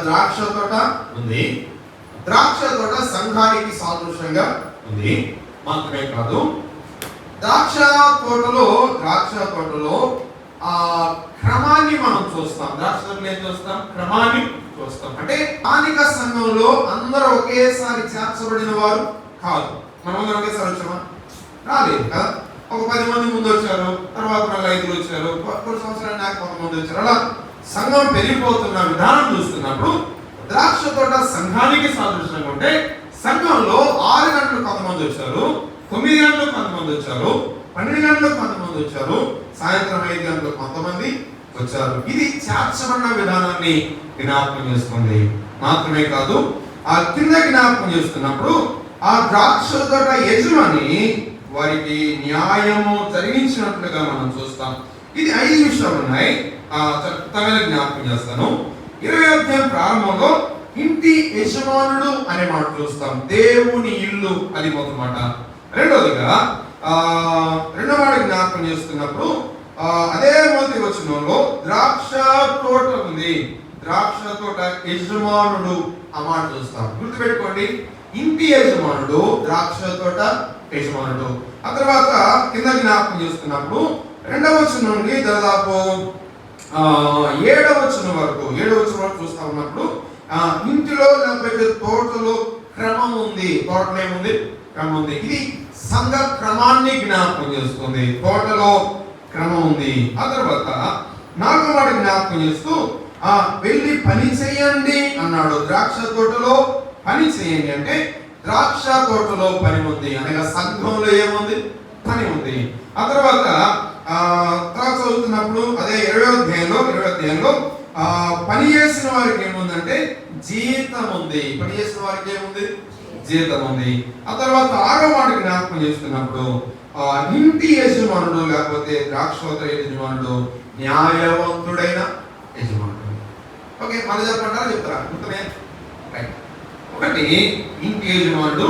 ద్రాక్ష తోట ఉంది. ద్రాక్ష తోట సంఘానికి సాదృశ్యంగా ఉంది. మాత్రమే కాదు, ద్రాక్ష తోటలో క్రమాన్ని మనం చూస్తాం. ద్రాక్ష తోటలో ఏం చూస్తాం? క్రమాన్ని చూస్తాం. అంటే స్థానిక సంఘంలో అందరూ ఒకేసారి చేర్చబడిన వారు కాదు. మనమందరం ఒకేసారి వచ్చామా? రాలేదు కదా. ఒక 10 మంది ముందు వచ్చారు, తర్వాత మళ్ళీ 5 వచ్చారు, కొన్ని సంవత్సరాలు నాకు కొంతమంది వచ్చారు. అలా సంఘం పెరిగిపోతున్న విధానం చూస్తున్నప్పుడు ద్రాక్ష తోట సంఘానికి సాదృశ్యంగా ఉంటే సంఘంలో 6 గంటలకు కొంతమంది వచ్చారు, 9 గంటలకు కొంతమంది వచ్చారు, 12 గంటలకు కొంతమంది వచ్చారు, సాయంత్రం 5 గంటలకు కొంతమంది వచ్చారు. ఇది చేర్చబడిన విధానాన్ని జ్ఞాపకం చేస్తుంది. మాత్రమే కాదు, ఆ కింద జ్ఞాపకం చేస్తున్నప్పుడు ఆ ద్రాక్ష తోట యజమాని వారికి న్యాయము జరిగించినట్లుగా మనం చూస్తాం. ఇది 5 విషయాలు ఉన్నాయి. చెప్తామని జ్ఞాపకం చేస్తాను. 20వ అధ్యాయం ప్రారంభంలో ఇంటి యజమానుడు అనే మాట చూస్తాం. దేవుని ఇల్లు అది మొదటి మాట. రెండోదిగా రెండో మాట జ్ఞాపకం చేస్తున్నప్పుడు అదే మొదటి వచనంలో ద్రాక్ష తోట ఉంది. ద్రాక్ష తోట యజమానుడు ఆ మాట చూస్తాం. గుర్తుపెట్టుకోండి, ఇంటి యజమానుడు, ద్రాక్ష తోట యజమానుడు. ఆ తర్వాత కింద జ్ఞాపకం చేస్తున్నప్పుడు 2వ వచనం నుండి దాదాపు 7వ వచనం వరకు చూస్తా ఉన్నప్పుడు ఇంటిలో లేకపోతే తోటలో క్రమం ఉంది. తోటలో ఏముంది? క్రమం ఉంది. ఇది సంఘ క్రమాన్ని జ్ఞాపకం చేస్తుంది. తోటలో క్రమం ఉంది. ఆ తర్వాత 4వ మాట జ్ఞాపకం చేస్తూ వెళ్ళి పని చేయండి అన్నాడు. ద్రాక్ష తోటలో పని చేయండి అంటే ద్రాక్ష తోటలో పని ఉంది అనగా సంఘంలో ఏముంది? పని ఉంది. ఆ తర్వాత చదువుతున్నప్పుడు అదే 20వ అధ్యాయంలో పని చేసిన వారికి ఏముందంటే జీతం ఉంది. పని చేసిన వారికి ఏముంది? జీతం ఉంది. ఆ తర్వాత 6వ మాట జ్ఞాపకం చేస్తున్నప్పుడు ఇంటి యజమానుడు లేకపోతే ద్రాక్ష తోట యజమానుడు న్యాయవంతుడైన యజమానుడు. ఓకే, మళ్ళీ చెప్పంటారా? చెప్తారా? గుర్తునే. రైట్. ఒకటి ఇంటి యజమానుడు,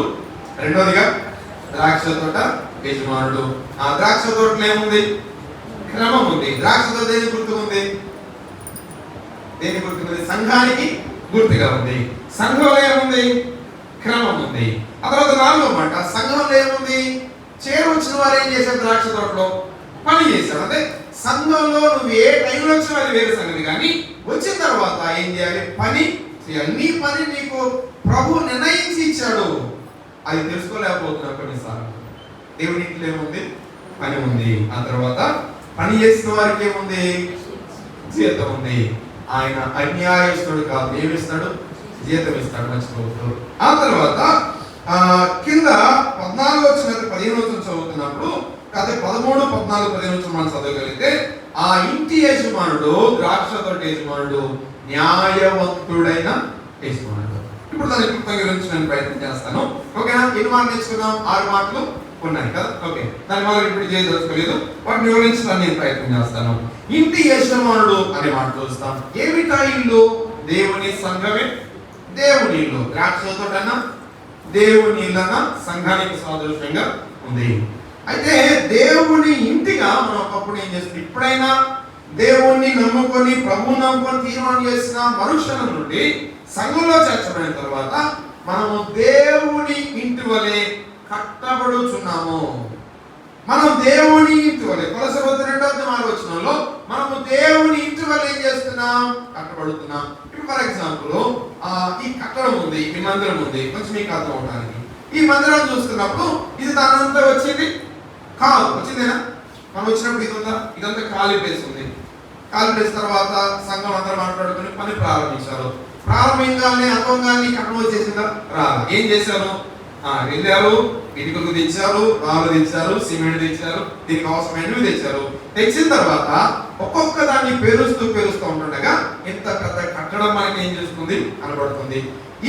రెండోదిగా ద్రాక్ష తోట యజమానుడు. ఆ ద్రాక్ష తోటలో ఏముంది? క్రమం ఉంది. ద్రాక్ష తోట దేని గుర్తుగా ఉంది? సంఘానికి గుర్తుగా ఉంది. సంఘంలో ఏముంది? క్రమం ఉంది. ఆ తర్వాత 4వ మాట సంఘంలో ఏముంది? చేరొచ్చిన వారు ఏం చేశారు? ద్రాక్ష తోటలో పని చేశారు. అంటే సంఘంలో నువ్వు ఏ టైంలో వచ్చినా అది వేరే సంగతి, కానీ వచ్చిన తర్వాత ఏం చేయాలి? పని చేయాలి. నీ పని నీకు ప్రభు నిర్ణయించి ఇచ్చాడు. అది తెలుసుకోలేకపోతున్నావు కొన్నిసార్లు. దేవుని ఇంట్లో ఏముంది? పని ఉంది. ఆ తర్వాత పని చేసిన వారికి ఏముంది? జీతం ఉంది. ఆయన అన్యాయస్తుడు కాదు. ఏమిస్తాడు? జీతం ఇస్తాడు. మర్చిపోవద్దు. ఆ తర్వాత కింద 14 వచ్చిన 15 వచ్చిన చదువుతున్నప్పుడు అదే 13, 14, 15 వచ్చిన మనం చదవగలిగితే ఆ ఇంటి యజమానుడు, ద్రాక్ష తోట యజమానుడు న్యాయవంతుడైన యజమానుడు. ఇప్పుడు దాని క్లుప్తంగా గురించి నేను ప్రయత్నం చేస్తాను. ఓకేనా? ఎన్ని మాటలు నేర్చుకున్నాం? 6 మాటలు ఉన్నాయి కదా. ఓకే, దాని వల్ల ఇప్పుడు చేయదలుచుకోలేదు. వాటిని వివరించడానికి నేను ప్రయత్నం చేస్తాను. ఇంటి యజమానుడు అనే మాట చూస్తాం. ఏమిటా ఇల్లు? దేవుని సంఘమే దేవుని ఇల్లు. ద్రాక్ష తోటన్నా దేవుని ఇల్లన్నా సంఘానికి సాదృశ్యంగా ఉంది. అయితే దేవుని ఇంటిగా మనం ఒకప్పుడు ఏం చేస్తాం? ఇప్పుడైనా దేవుణ్ణి నమ్ముకొని ప్రభువుని నమ్ముకొని తీర్మానం చేసిన మనుషుల నుండి సంఘంలో చేర్చబడిన తర్వాత మనము దేవుని ఇంటి వలె కట్టబడుచున్నాము. మనం దేవుని ఇంటి వలె కొలసబోతు 2వ వచనంలో మనము దేవుని ఇంటి వలె ఏం చేస్తున్నాం? కట్టబడుతున్నాం. ఇప్పుడు ఫర్ ఎగ్జాంపుల్ ఈ కట్టడం ఉంది, ఈ మందిరం ఉంది. కొంచెం మీకు అర్థం అవడానికి ఈ మందిరం చూస్తున్నప్పుడు ఇది దానంతా వచ్చింది కాదు. వచ్చిందేనా? మనం వచ్చినప్పుడు ఇది ఉందా? ఇదంతా ఖాళీ ప్లేస్ ఉంది. ఖాళీ ప్లేస్ తర్వాత సంఘం అందరూ మాట్లాడుకుని పని ప్రారంభించారు. ప్రారంభంగానే అర్థంగానే కట్టడం వచ్చేసిందా? రాలా. ఏం చేశారు? వెళ్ళారు, ఇటుకలు తెచ్చారు, రాళ్ళు తెచ్చారు, సిమెంట్ తెచ్చారు, దీనికి అవసరమైనవి తెచ్చారు. తెచ్చిన తర్వాత ఒక్కొక్క దాన్ని పేరుస్తూ ఉంటుండగా ఇంత పెద్ద కట్టడం మనకి ఏం చేస్తుంది? కనబడుతుంది.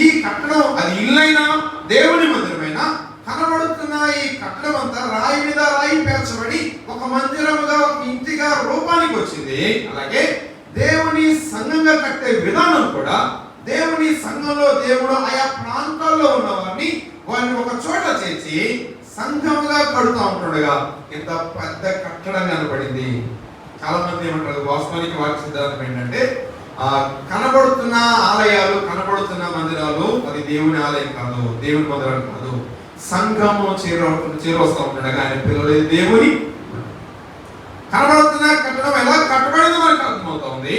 ఈ కట్టడం అది ఇల్లైనా దేవుని మందిరమైనా కనబడుతున్న ఈ కట్టడం అంతా రాయి మీద రాయి పేర్చబడి ఒక మందిరముగా, ఒక ఇంటిగా రూపానికి వచ్చింది. అలాగే దేవుని సంఘంగా కట్టే విధానం కూడా దేవుని సంఘంలో దేవుడు ఆయా ప్రాంతాల్లో ఉన్న వారిని ఒక చోట చేర్చి సంఘముగా కడుతూ ఉంటుండగా ఇంత పెద్ద కట్టడం కనబడింది. చాలా మంది ఏమంటారు? వాస్తవానికి వాక్య సిద్ధాంతం ఏంటంటే కనబడుతున్న ఆలయాలు, కనబడుతున్న మందిరాలు అది దేవుని ఆలయం కాదు, దేవుని మందిరం కాదు. సంఘము చేరవస్తూ ఉంటాడు. ఆయన పిల్లలు దేవుని కనబడుతున్న కట్టడం ఎలా కట్టబడిందో మనకు అర్థమవుతుంది.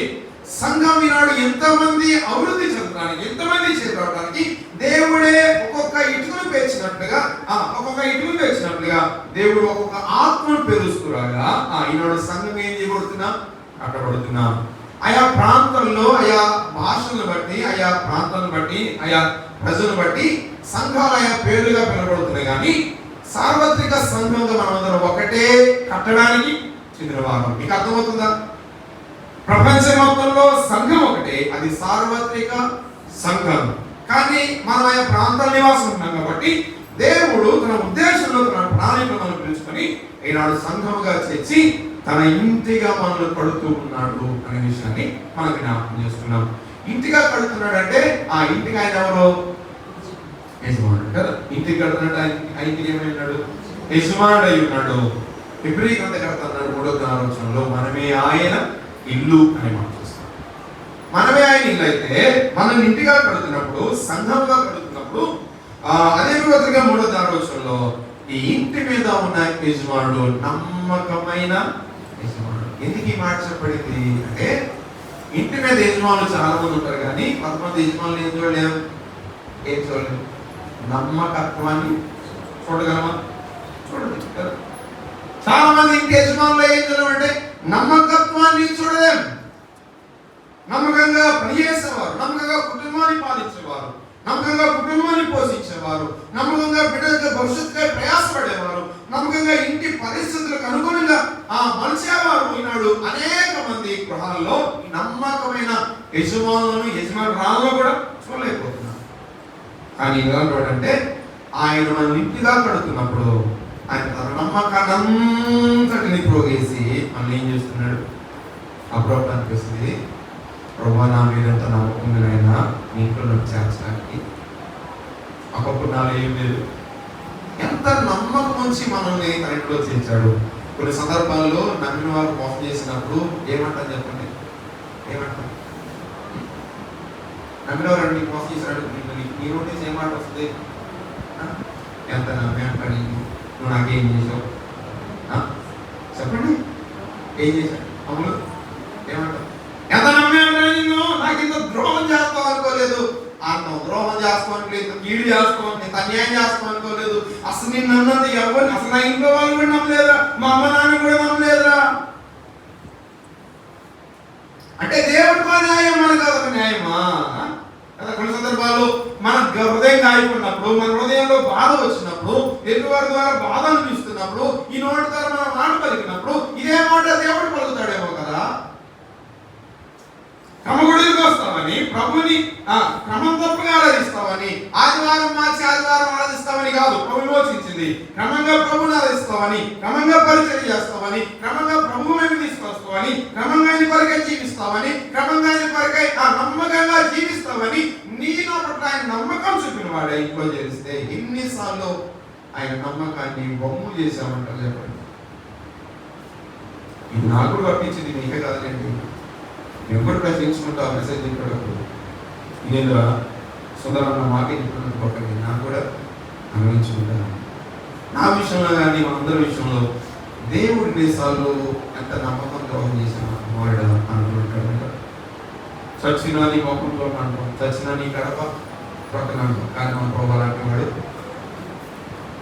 సంఘం ఈనాడు ఎంతమంది అభివృద్ధి చెందడానికి, ఎంతమంది చేరడానికి దేవుడే ఒక్కొక్క ఇటుకను పేర్చినట్లుగా దేవుడు ఒక్కొక్క ఆత్మను పేరుస్తున్నాగా ఈనాడు సంఘం ఏం చేయబడుతున్నా, కట్టబడుతున్నా. ఆయా ప్రాంతాల్లో, ఆయా భాషలను బట్టి, ఆయా ప్రాంతాలను బట్టి, ఆయా ప్రజలను బట్టి సంఘాలు ఆయా పేర్లుగా పిలవబడుతున్నాయి. కానీ సార్వత్రిక సంఘంగా మనమందరం ఒకటే కట్టడానికి చెందిన వారం. మీకు అర్థమవుతుందా? ప్రపంచం మొత్తంలో సంఘం ఒకటే, అది సార్వత్రిక సంఘం. కానీ మనం ఆయా ప్రాంతాల నివాసం ఉన్నాం కాబట్టి దేవుడు తన ఉద్దేశంలో, తన ప్రణాళికలో మనం పిలుచుకొని ఈనాడు సంఘముగా చేర్చి తన ఇంటిగా మనల్ని కడుతూ ఉన్నాడు అనే విషయాన్ని మనం జ్ఞాపకం చేస్తున్నాం. ఇంటిగా కడుతున్నాడు అంటే ఆ ఇంటికి ఆయన ఎవరు? యజమానుడు కదా. ఇంటికి కడుతున్నట్టు ఆ ఇంటికి ఏమైనాడు? యజమానుడు అయి ఉన్నాడు. ఫిబ్రవరి గ్రంథకర్త అన్నాడు 3వ వచనంలో, మనమే ఆయన ఇల్లు అని మనం చూస్తాం. మనమే ఆయన ఇల్లు అయితే మనం ఇంటిగా కడుతున్నప్పుడు, సంఘంగా కడుతున్నప్పుడు అదే పత్రిక 3వ వచనంలో ఈ ఇంటి మీద ఉన్న యజమానుడు నమ్మకమైన యజమానుడు. ఎందుకు ఈ మాట చెప్పబడింది అంటే, ఇంటి మీద యజమానులు చాలా మంది ఉంటారు కానీ కొంతమంది యజమానులు ఏం చూడలేము, నమ్మకత్వాన్ని చూడగలమా? చూడలేదు కదా. చాలా మంది ఇంటి యజమానులు ఏం చూడమంటే నమ్మకత్వాన్ని చూడలేము. నమ్మకంగా పనిచేసేవారు, నమ్మకంగా కుటుంబాన్ని పాలించేవారు, నమ్మకంగా కుటుంబాన్ని పోషించేవారు, నమ్మకంగా బిడ్డలకు భవిష్యత్తుగా ప్రయాసపడేవారు, నమ్మకంగా ఇంటి పరిస్థితులకు అనుగుణంగా మలిచేవారు. ఈనాడు అనేక మంది గృహాల్లో నమ్మకమైన యజమానులను కూడా చూడలేకపోతున్నారు. కానీ అంటే ఆయన మన ఇంటిగా కడుతున్నప్పుడు ఆయన తన నమ్మకాన్నంతటిని ప్రోగేసి మనం ఏం చేస్తున్నాడు? అప్పుడప్పుడు అనిపిస్తుంది, ప్రభా నా మీదంత నమ్మకం అయినా నీ ఇంట్లో నాకు చేర్చడానికి. అప్పుడు నాలో ఏం లేదు. ఎంత నమ్మకం ఉంచి మనల్ని తన ఇంట్లో చేర్చాడు. కొన్ని సందర్భాల్లో నమ్మిన వారు మోసం చేసినప్పుడు ఏమంటారు చెప్పండి? ఏమంటారు? నమ్మిన వారు నీకు మోసం చేసినాడు, నీ నోటీస్ ఏమాట వస్తుంది? ఎంత నమ్మే అంటాడు, నువ్వు నాకేం చేసావు చెప్పండి, ఏం చేశాడు? అమ్ములు ఏమంటావు? ఎంత నమ్మే అంటాడు, నిన్ను నాకు ఇంత ద్రోహం చేస్తావు అనుకోలేదు, అన్నావు ద్రోహం చేస్తామనుకోలేదు, ఇంత కీడు చేస్తామని, ఇంత అన్యాయం చేస్తాం అనుకోలేదు, అసలు నేను నమ్మది ఎవరు, అసలు నా ఇంట్లో వాళ్ళు కూడా నమ్మలేదురా, మా అమ్మ నాన్న కూడా నమ్మలేదురా. అంటే దేవుడికి న్యాయం, మనకు అదొక న్యాయమా? కొన్ని సందర్భాలు మన హృదయం గాయకున్నప్పుడు, మన హృదయంలో బాధ వచ్చినప్పుడు, ఎదుటివారి ద్వారా బాధ అనిపిస్తున్నప్పుడు, ఈ నోటి ద్వారా మనం మాట పలికినప్పుడు ఇదే మాట దేవుడు పలుకుతాడేమో కదా. క్రమగుడికి వస్తామని, ప్రభుని క్రమం తప్పుగా ఆరాధిస్తామని, ఆదివారం మార్చి ఆదివారం ఆరాధిస్తామని కాదు ప్రభు విమోచించింది. క్రమంగా ప్రభుని ఆరాధిస్తామని, క్రమంగా పరిచయం చేస్తామని, క్రమంగా ప్రభువు మేము తీసుకొస్తామని, క్రమంగా ఆయన కొరకై జీవిస్తామని, క్రమంగా ఆయన కొరకై నమ్మకంగా జీవిస్తామని నీ పట్ల ఆయన నమ్మకం చూపిన వాడు ఇంట్లో చేస్తే ఎన్నిసార్లు ఆయన నమ్మకాన్ని బొమ్ము చేశామంటారు చెప్పండి. ఇది నాకు పంపించింది, నీకే కాదండి. నేను కూడా ప్రశ్నించుకుంటా మెసేజ్ చెప్పేటప్పుడు నేను సుందరన్న మాకే చెప్పినట్టు ఒకటి నాకు కూడా అనుభవించుకుంటాను. నా విషయంలో కానీ మనందరి విషయంలో దేవుడి దేశాల్లో ఎంత నమ్మకం ద్రోహం చేసిన వాడు అనుకుంటాడు. చచ్చినా నీ మొఖంలో అంటాం, చచ్చినా నీ గడప పక్కన అంటాం. కానీ మన ప్రభు వాడు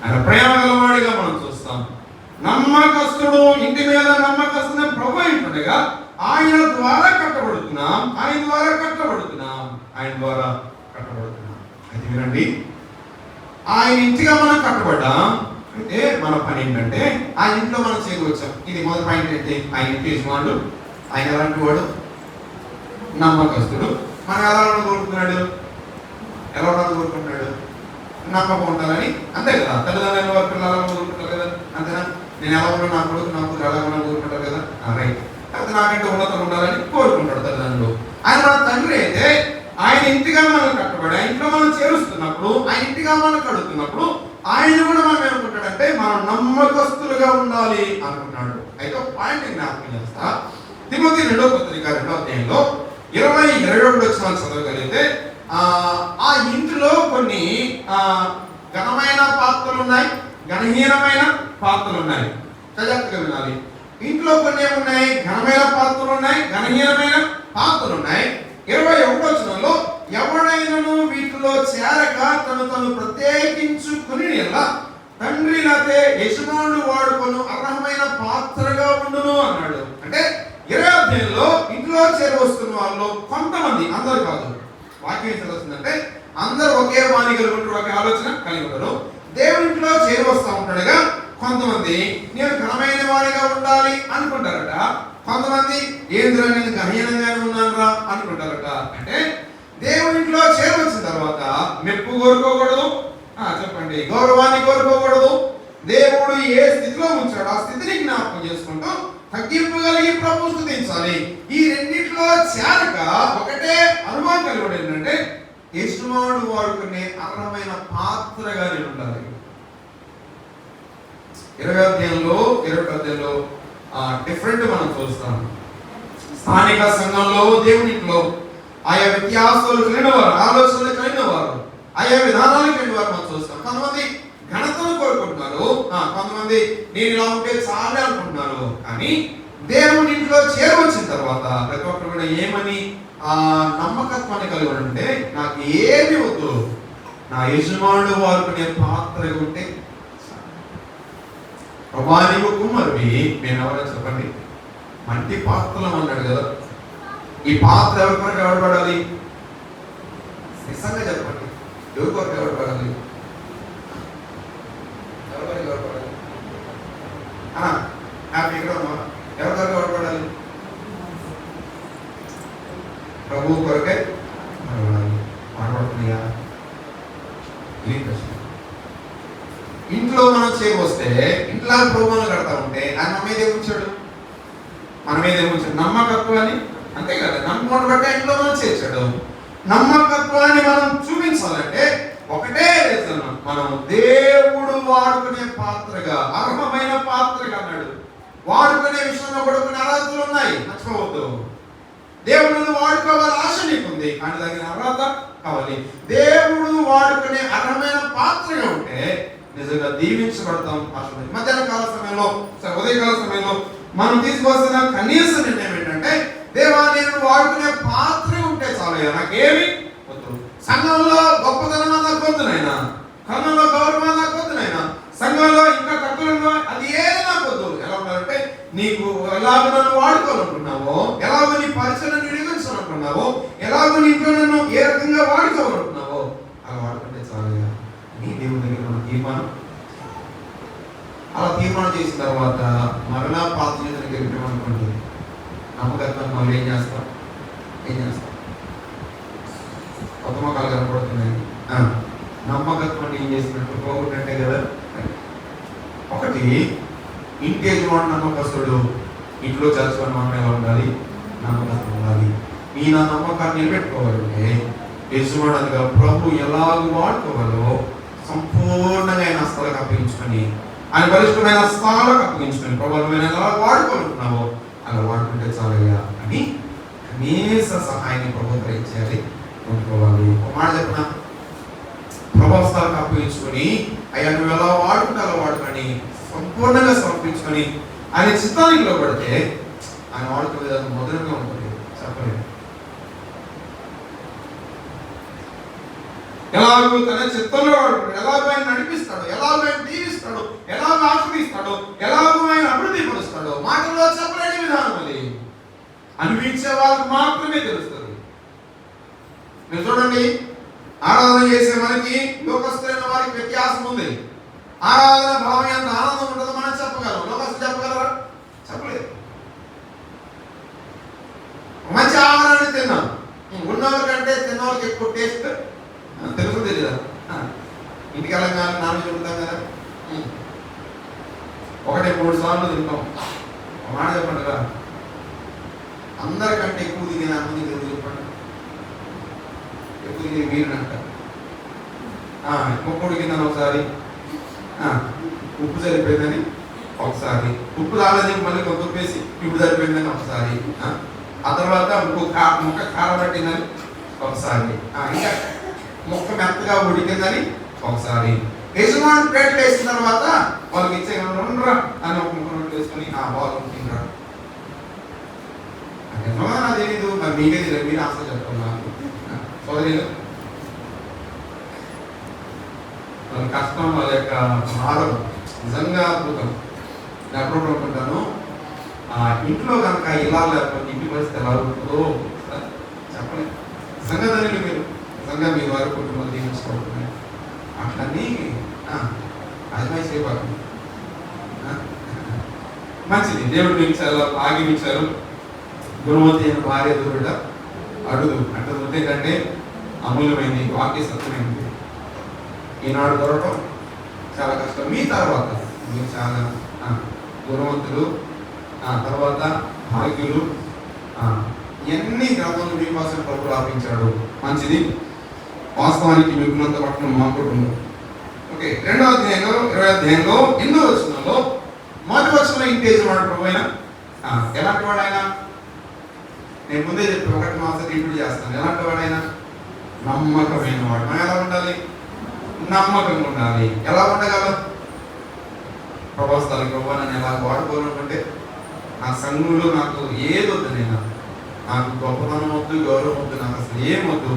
ఆయన ప్రేమ గలవాడిగా మనం చూస్తాం. నమ్మకస్తుడు, ఇంటి మీద నమ్మకస్తున్న ప్రభు ఏంటుండగా ఆయన ద్వారా కట్టబడుతున్నాం, ఆయన ద్వారా కట్టబడుతున్నాం, ఆయన ద్వారా కట్టబడుతున్నాం. అయితే వినండి, ఆయన ఇంటిగా మనం కట్టబడ్డాం. అయితే మన పని ఏంటంటే ఆయన ఇంట్లో మనం చేరువచ్చాం. ఇది మొదటి పాయింట్ ఏంటి? ఆయన ఇంటి యజమానుడు. ఆయన ఎలాంటి వాడు? నమ్మకస్తుడు. మనం ఎలా కోరుకుంటున్నాడు? ఎలా కోరుకుంటున్నాడు? నమ్మకం ఉండాలని, అంతే కదా. తల్లిదండ్రుల వారి పిల్లలు ఎలా కోరుకుంటారు కదా, అంతేనా? నేను ఎలా ఉన్నా నా కొడుకు నా కూతురు ఎలా ఉన్నా కోరుకుంటారు కదా. రైట్. అయితే నాకంటే ఉన్నతం ఉండాలని కోరుకుంటాడు తల్లిదండ్రులు. ఆయన మన తండ్రి అయితే ఆయన ఇంటిగా మనం కట్టబడి ఆయన ఇంట్లో మనం చేరుస్తున్నప్పుడు, ఆయన ఇంటిగా మనం కడుతున్నప్పుడు ఆయన కూడా మనం ఏమనుకుంటాడంటే మనం నమ్మకస్తులుగా ఉండాలి అనుకున్నాడు. అయితే ఒక పాయింట్ జ్ఞాపకం చేస్తా. తిమోతి 2వ పత్రిక 2వ అధ్యాయంలో 20-21 వచనాలు చదవగలిగితే ఆ ఇంటిలో కొన్ని ఘనమైన పాత్రలు ఉన్నాయి, ఘనహీనమైన పాత్రలు ఉన్నాయి. జాగ్రత్తగా వినాలి. ఇంట్లో కొన్ని ఏమున్నాయి? ఘనమైన పాత్రలు ఉన్నాయి, ఘనహీనమైన పాత్రలు ఉన్నాయి. 21 వచనంలో ఎవడైనను వీటిలో చేరక తను ప్రత్యేకించుకుని తండ్రి లేతే యజమానుడు వాడుకొను అర్హమైన పాత్రగా ఉండును అన్నాడు. అంటే 20వ అధ్యాయంలో ఇంట్లో చేరవస్తున్న వాళ్ళు కొంతమంది, అందరు కాదు. వాక్యం ఏం చదువుతుందంటే అందరూ ఒకే వాణి కలిగి ఉంటారు, ఒకే ఆలోచన కలిగి ఉంటారు. దేవుని ఇంట్లో చేరవస్తూ ఉంటాడుగా కొంతమంది నేను ఘనమైన వాడిగా ఉండాలి అనుకుంటారట. కొంతమంది ఏంద్రా నేను గహీనంగానే ఉన్నానురా అనుకుంటారట. అంటే దేవుని ఇంట్లో చేరవచ్చిన తర్వాత మెప్పు కోరుకోకూడదు, చెప్పండి, గౌరవాన్ని కోరుకోకూడదు. దేవుడు ఏ స్థితిలో ఉంచాడు ఆ స్థితిని జ్ఞాపకం చేసుకుంటూ తగ్గింపు కలిగి ప్రభు స్తుతించాలి. ఈ రెండిట్లో చేరక ఒకటే అనుభవం కలిగి ఏంటంటే యజమానుడు వాడుకునే అర్హమైన పాత్రగా నేను ఉండాలి. 20వ అధ్యాయంలో డిఫరెంట్ మనం చూస్తాం. స్థానిక సంఘంలో దేవునిలో ఆయా వ్యత్యాసాలు కలిగిన వారు, ఆలోచనలు కలిగిన వారు, ఆయా విధానాలు కలిగిన వారు మనం చూస్తాం. కొంతమంది ఘనతను కోరుకుంటున్నారు, కొంతమంది నేను ఇలా ఉంటే చాలే అనుకుంటున్నారు. కానీ దేవుని ఇంట్లో చేరవచ్చిన తర్వాత ప్రతి ఒక్కరు కూడా ఏమని నమ్మకత్వాన్ని కలిగి ఉంటే నాకు ఏమి వద్దు, నా యజమానుడు వారుకునే పాత్రగా ఉంటే ప్రభానికు కుమారుడి మేము ఎవరైనా చెప్పండి, మంటి పాత్రలం అన్నాడు కదా. ఈ పాత్ర ఎవరి కొరకు ఎవడబడాలి? నిజంగా చెప్పండి, ఎవరి కొరకు ఎవడబడాలి? హ్యాపీ ఇక్కడ ఎవరి కొరకు ఎవడబడాలి? ప్రభు కొరకే మాట్లాడుతున్నాయా? ఇంట్లో మనం చేరవస్తే ఇంట్లో ప్రభువును కడతా ఉంటే ఆయన మన మీద ఏముంచాడు? మన మీద ఏముంచాడు? నమ్మకత్వాన్ని. అంతే కదా, నమ్మకం బట్టే ఇంట్లో మనం చేర్చాడు. నమ్మకత్వాన్ని మనం చూపించాలంటే ఒకటే రీజన్, మనం దేవుడు వాడుకునే పాత్రగా, అర్హమైన పాత్రగా అన్నాడు. వాడుకునే విషయంలో కూడా కొన్ని అర్హతలు ఉన్నాయి, మర్చిపోవద్దు. దేవుడు వాడుకోవాలి ఆశ నీకుంది, కానీ దానికి అర్హత కావాలి. దేవుడు వాడుకునే అర్హమైన పాత్రగా ఉంటే నిజంగా దీవించబడతాం. మధ్యాహ్న కాల సమయంలో, ఉదయకాల సమయంలో మనం తీసుకోవాల్సిన కనీస నిర్ణయం ఏంటంటే దేవా నేను వాడుకునే పాత్ర ఉంటే చాలు, నాకేమి వద్దు. సంఘంలో గొప్పతనం నాకు వద్దునైనా, సంఘంలో గౌరవం నాకు వద్దునైనా, సంఘంలో ఇంకా తక్కువ అది ఏది నాకు వద్దు. ఎలా ఉండాలంటే నీకు ఎలాగో నన్ను వాడుకోవాలనుకున్నావో, ఎలాగో నీ పరిచయం నిర్వహించాలనుకున్నావో, ఎలాగో నీ ఇంట్లో నన్ను ఏ రకంగా వాడుకోవాలనుకున్నావో అలా వాడుకుంటే చాలు నీ దేవుని దగ్గర మన తీర్మానం. అలా తీర్మానం చేసిన తర్వాత మరలా పాత దగ్గర అనుకోండి, నమ్మకత్వాన్ని మళ్ళీ ఏం చేస్తాం? కొత్త మొక్కలు కనపడుతున్నాయి. నమ్మకత్వాన్ని ఏం చేసినట్టు పోగొట్టినట్టే కదా. ఒకటి, ఇంటి యజమానుడు నమ్మకస్తుడు, ఇంట్లో చదువుకొని మనం ఎలా ఉండాలి? నమ్మకత్వం ఉండాలి. ఈ నా నమ్మకాన్ని నిలబెట్టుకోవాలంటే యజమానుడుగా ప్రభు ఎలాగ వాడుకోవాలో సంపూర్ణంగా ఆయన హస్తాలకు అప్పగించుకొని, ఆయన బలిష్టమైన హస్తాలకు అప్పగించుకొని ప్రభు ఎలా వాడుకోవాలనుకున్నావో అలా వాడుకుంటే చాలయ్యా అని కనీస సహాయాన్ని ప్రభు గ్రహించాలి, పొందుకోవాలి. ఒక మాట చెప్పిన, ప్రభు హస్తాలకు అప్పగించుకొని అయ్యా నువ్వు ఎలా వాడుకుంటే అలా వాడుకొని సంపూర్ణంగా సమర్పించుకొని ఆయన చిత్తానికి లోపడితే ఆయన వాడుకునే విధానం మధురంగా ఉంటుంది, చెప్పలేదు. ఎలాగో తన చిత్తంలో వాడుకుంటాడు, ఎలాగో ఆయన నడిపిస్తాడు, ఎలాగో ఆయన దీవిస్తాడు, ఎలాగో ఆశ్రయిస్తాడు, ఎలాగో ఆయన అభివృద్ధి పరుస్తాడు. మాటల్లో చెప్పలేని విధానం అది అనిపించే వాళ్ళకి మాత్రమే తెలుస్తుంది. మీరు చూడండి, ఆరాధన చేసే మనకి లోకస్తులైన వారికి వ్యత్యాసం ఉంది. ఆరాధన భావం ఎంత ఆనందం ఉంటుందో మనం చెప్పగలం, లోకస్తులు చెప్పగలరా? చెప్పలేదు. మంచి ఆహారాన్ని తిన్నాం, ఉన్నవాళ్ళ కంటే తిన్నవాళ్ళకి ఎక్కువ టేస్ట్ తెలుసు తెలియదా? ఇంటికి వెళ్ళగానే నాన్ వెజ్ ఉంటాం కదా, 1-3 సార్లు తింటాం. మాట చెప్పండి కదా, అందరికంటే ఎక్కువ తినే అన్నం ఎందుకు చెప్పండి? ఎక్కువ తినే వీరునంట. ముక్కుడు కింద ఒకసారి ఉప్పు సరిపోయిందని ఒకసారి, ఉప్పు రాలేదని మళ్ళీ కొంత ఉప్పేసి ఇప్పుడు సరిపోయిందని ఒకసారి, ఆ తర్వాత ముక్క కారం పట్టిందని ఒకసారి, ఇంకా ముక్క మెత్తగా ఉడికిందని ఒకసారి. యజమాని ప్లేట్లు వేసిన తర్వాత వాళ్ళకి ఇచ్చే ఉండరా అని ఒక ముక్క నోట్లు వేసుకొని వాళ్ళు తినరా. అది తెలీదు, మరి మీకే తెలియదు, మీరు ఆశ చెప్తున్నారు సోదరులు. వాళ్ళ కష్టం, వాళ్ళ యొక్క ఆరోగ్యం నిజంగా అద్భుతం. నేను అప్పుడు అనుకుంటాను, ఇంట్లో కనుక ఇలా లేకపోతే ఇంటి పరిస్థితి ఎలా ఉంటుందో చెప్పలేదు. నిజంగా దానిలో నిజంగా మీ వారి కుటుంబాలు దీవించుకోవాలి. అట్లన్నీ అది చేయబాకు. మంచిది, దేవుడు మీకు చాలా ఆగిమించారు. గుణవతి అయిన భార్య దూరుడ అడుగు అంటే ఉంటే కంటే అమూల్యమైంది, వాక్య సత్యమైంది. ఈనాడు దొరకటం చాలా కష్టం. మీ తర్వాత మీరు చాలా గుణవంతులు, తర్వాత భాగ్యులు, ఎన్ని గ్రంథాలు మీకోసం ప్రభు రాపించాడు. మంచిది. వాస్తవానికి మీకున్నంత పట్టణం మా కుటుంబం. ఓకే, 2వ అధ్యాయంలో 20వ అధ్యాయంలో 8వ వచనంలో మొదటి వచనంలో ఇంటి యజమానుడు ప్రభు అయినా ఎలాంటి వాడు ఆయన? నేను ముందే చెప్పి 1 మాసం రిపీట్ చేస్తాను. ఎలాంటి వాడు ఆయన? నమ్మకమైన వాడు. మనం ఎలా ఉండాలి? నమ్మకంగా ఉండాలి. ఎలా ఉండగలం? ప్రభాస్తాలు ప్రభావ నన్ను ఎలా వాడుకోవాలనుకుంటే నా సంఘంలో నాకు ఏదొద్దు, నాకు గొప్పతనం వద్దు, గౌరవం వద్దు, నాకు అసలు ఏమొద్దు,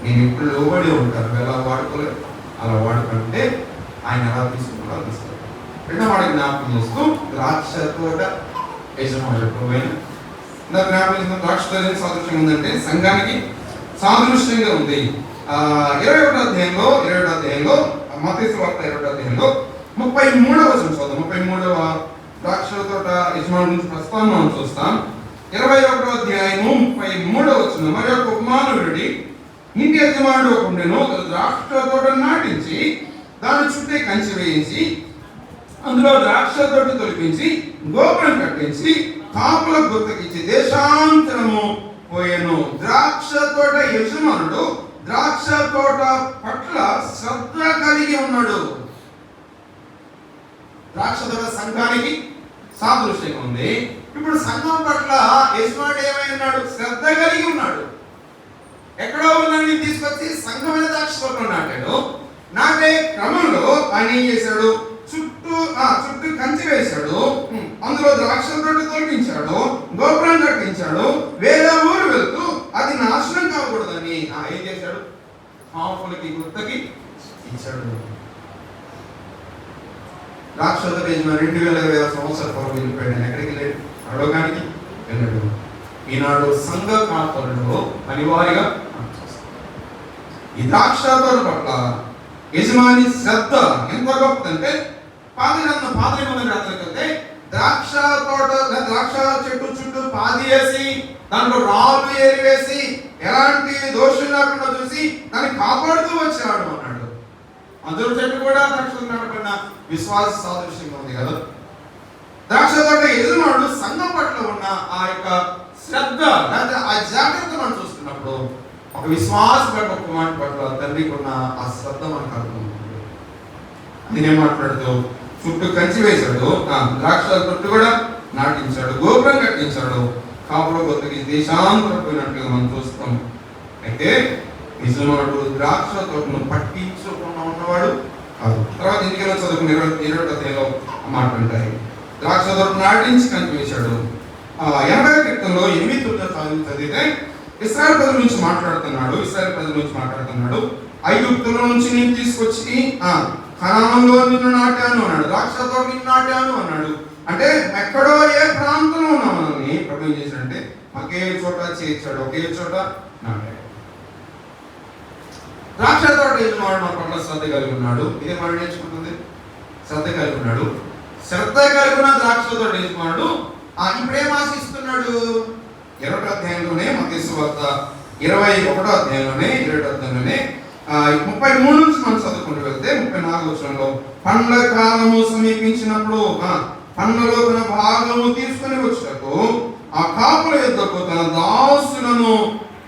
నేను ఇప్పుడు లోబడి ఉంటాను. ఎలా వాడుకోలేదు అలా వాడుకుంటే ఆయన ఎలా తీసుకుంటారో తీసుకోవాలి. రెండో వాడి జ్ఞాపకం చేస్తూ ద్రాక్ష తోట యజమానుడు ప్రభువైన జ్ఞాపకం చేసిన ద్రాక్ష తోట సాదృశ్యం ఉందంటే సంఘానికి సాదృశ్యంగా ఉంది. 21వ అధ్యాయంలో మత్తయి సువార్త 21వ అధ్యాయంలో 33వ వచనం చూద్దాం. 33వ ద్రాక్ష తోట యజమానుడి నుంచి ప్రస్తావన మనం చూస్తాం. 21వ అధ్యాయము 33వ వచనం. మరి ఒక ఉపమానవుడి ఇంటి యజమానుడు ఒక ఉండెను, ద్రాక్ష తోట నాటించి దాని చుట్టే కంచె వేయించి అందులో ద్రాక్ష తోట తొలిపించి గోపురం కట్టించి కాపుల గుర్తకిచ్చి దేశాంతరము పోయెను. ద్రాక్ష తోట యజమానుడు ద్రాక్ష తోట పట్ల శ్రద్ధ కలిగి ఉన్నాడు. ద్రాక్ష తోట సంఘానికి సాదృశ్యంగా ఉంది. ఇప్పుడు సంఘం పట్ల యజమానుడు ఏమై ఉన్నాడు? శ్రద్ధ కలిగి ఉన్నాడు. ఎక్కడో ఉన్నది తీసుకొచ్చి సంఘమైన ద్రాక్ష తోటలో నాటాడు. నాటే క్రమంలో ఆయన ఏం చేశాడు? చుట్టూ కంచె వేశాడు, అందులో ద్రాక్ష తోట తొలగించాడు, గోపురం కట్టించాడు. వేరే ఊరు వెళ్తూ అది నాశనం కాకూడదని ఏం చేశాడు? కాపులకి గుర్తకి ఇచ్చాడు. ద్రాక్ష తోట యజమాని 2020 సంవత్సరాల పూర్వం వెళ్ళిపోయాడు. ఎక్కడికి వెళ్ళాడు? అడవగానికి వెళ్ళాడు. ఈనాడు సంఘ కాపులలో అనివార్యంగా ఈ ద్రాక్ష తోట పట్ల యజమాని శ్రద్ధ ఎంత గొప్పదంటే పాత నిబంధన గ్రంథానికి ద్రాక్ష తోట ద్రాక్ష చెట్టు చుట్టూ పాది వేసి దాంట్లో రాళ్ళు ఏరివేసి ఎలాంటి దోషం లేకుండా చూసి దాన్ని కాపాడుతూ వచ్చాడు అన్నాడు. అందులో చెట్టు కూడా ద్రాక్ష నాటబడిన విశ్వాస సాదృశ్యంగా ఉంది కదా. ద్రాక్ష తోట యజమానుడు సంఘం పట్ల ఉన్న ఆ యొక్క శ్రద్ధ లేదా ఆ జాగ్రత్త మనం చూస్తున్నప్పుడు ఒక విశ్వాస పట్ల మాట పట్ల తండ్రికి ఉన్న ఆ శ్రద్ధ మనకు అర్థమవుతుంది. నేనేం మాట్లాడుతూ చుట్టూ కంచి వేశాడు, ద్రాక్ష తొట్టు కూడా నాటించాడు, గోపురం కట్టించాడు, కాపులో కొత్తకి దేశాంతరం పోయినట్టుగా మనం చూస్తాం. అయితే యజమానుడు ద్రాక్ష తోటను పట్టించకుండా ఉన్నవాడు కాదు. తర్వాత ఎన్నికల్లో చదువుకుని 20వ అధ్యాయంలో మాట్లాడతాయి. ద్రాక్ష తోట నాటించి కంచి వేశాడు. 80వ కీర్తనలో 8 చదివితే ఇశ్రాయేలు ప్రజల నుంచి మాట్లాడుతున్నాడు. ఐగుప్తుల నుంచి నేను తీసుకొచ్చి కనానులో నిన్ను నాటాను అన్నాడు. ద్రాక్ష తోట నిన్ను నాటాను అన్నాడు. అంటే ఎక్కడో ఏ ప్రాంతంలో ఉన్న మనల్ని ప్రభు ఏం చేశాడంటే ఒకే చోట చేర్చాడు, ఒకే చోట నాటాడు. ద్రాక్ష తోట యజమానుడు మన పట్ల శ్రద్ధ కలిగి ఉన్నాడు. ఇదే మనం నేర్చుకుంటుంది. శ్రద్ధ కలిగి ఉన్నాడు. శ్రద్ధ కలిగిన ద్రాక్ష తోట యజమానుడు ఇప్పుడు ఏం ఆశిస్తున్నాడు? 20వ అధ్యాయంలోనే మత్తయి సువార్త 21వ అధ్యాయంలోనే 20వ అధ్యాయంలోనే 33 నుంచి మనం చదువుకుంటూ వెళ్తే 34వ వచనంలో పండ్ల కాలము సమీపించినప్పుడు పండ్లలో తన భాగము తీసుకుని వచ్చినప్పుడు ఆ కాపుల యొద్దకు తన దాసులను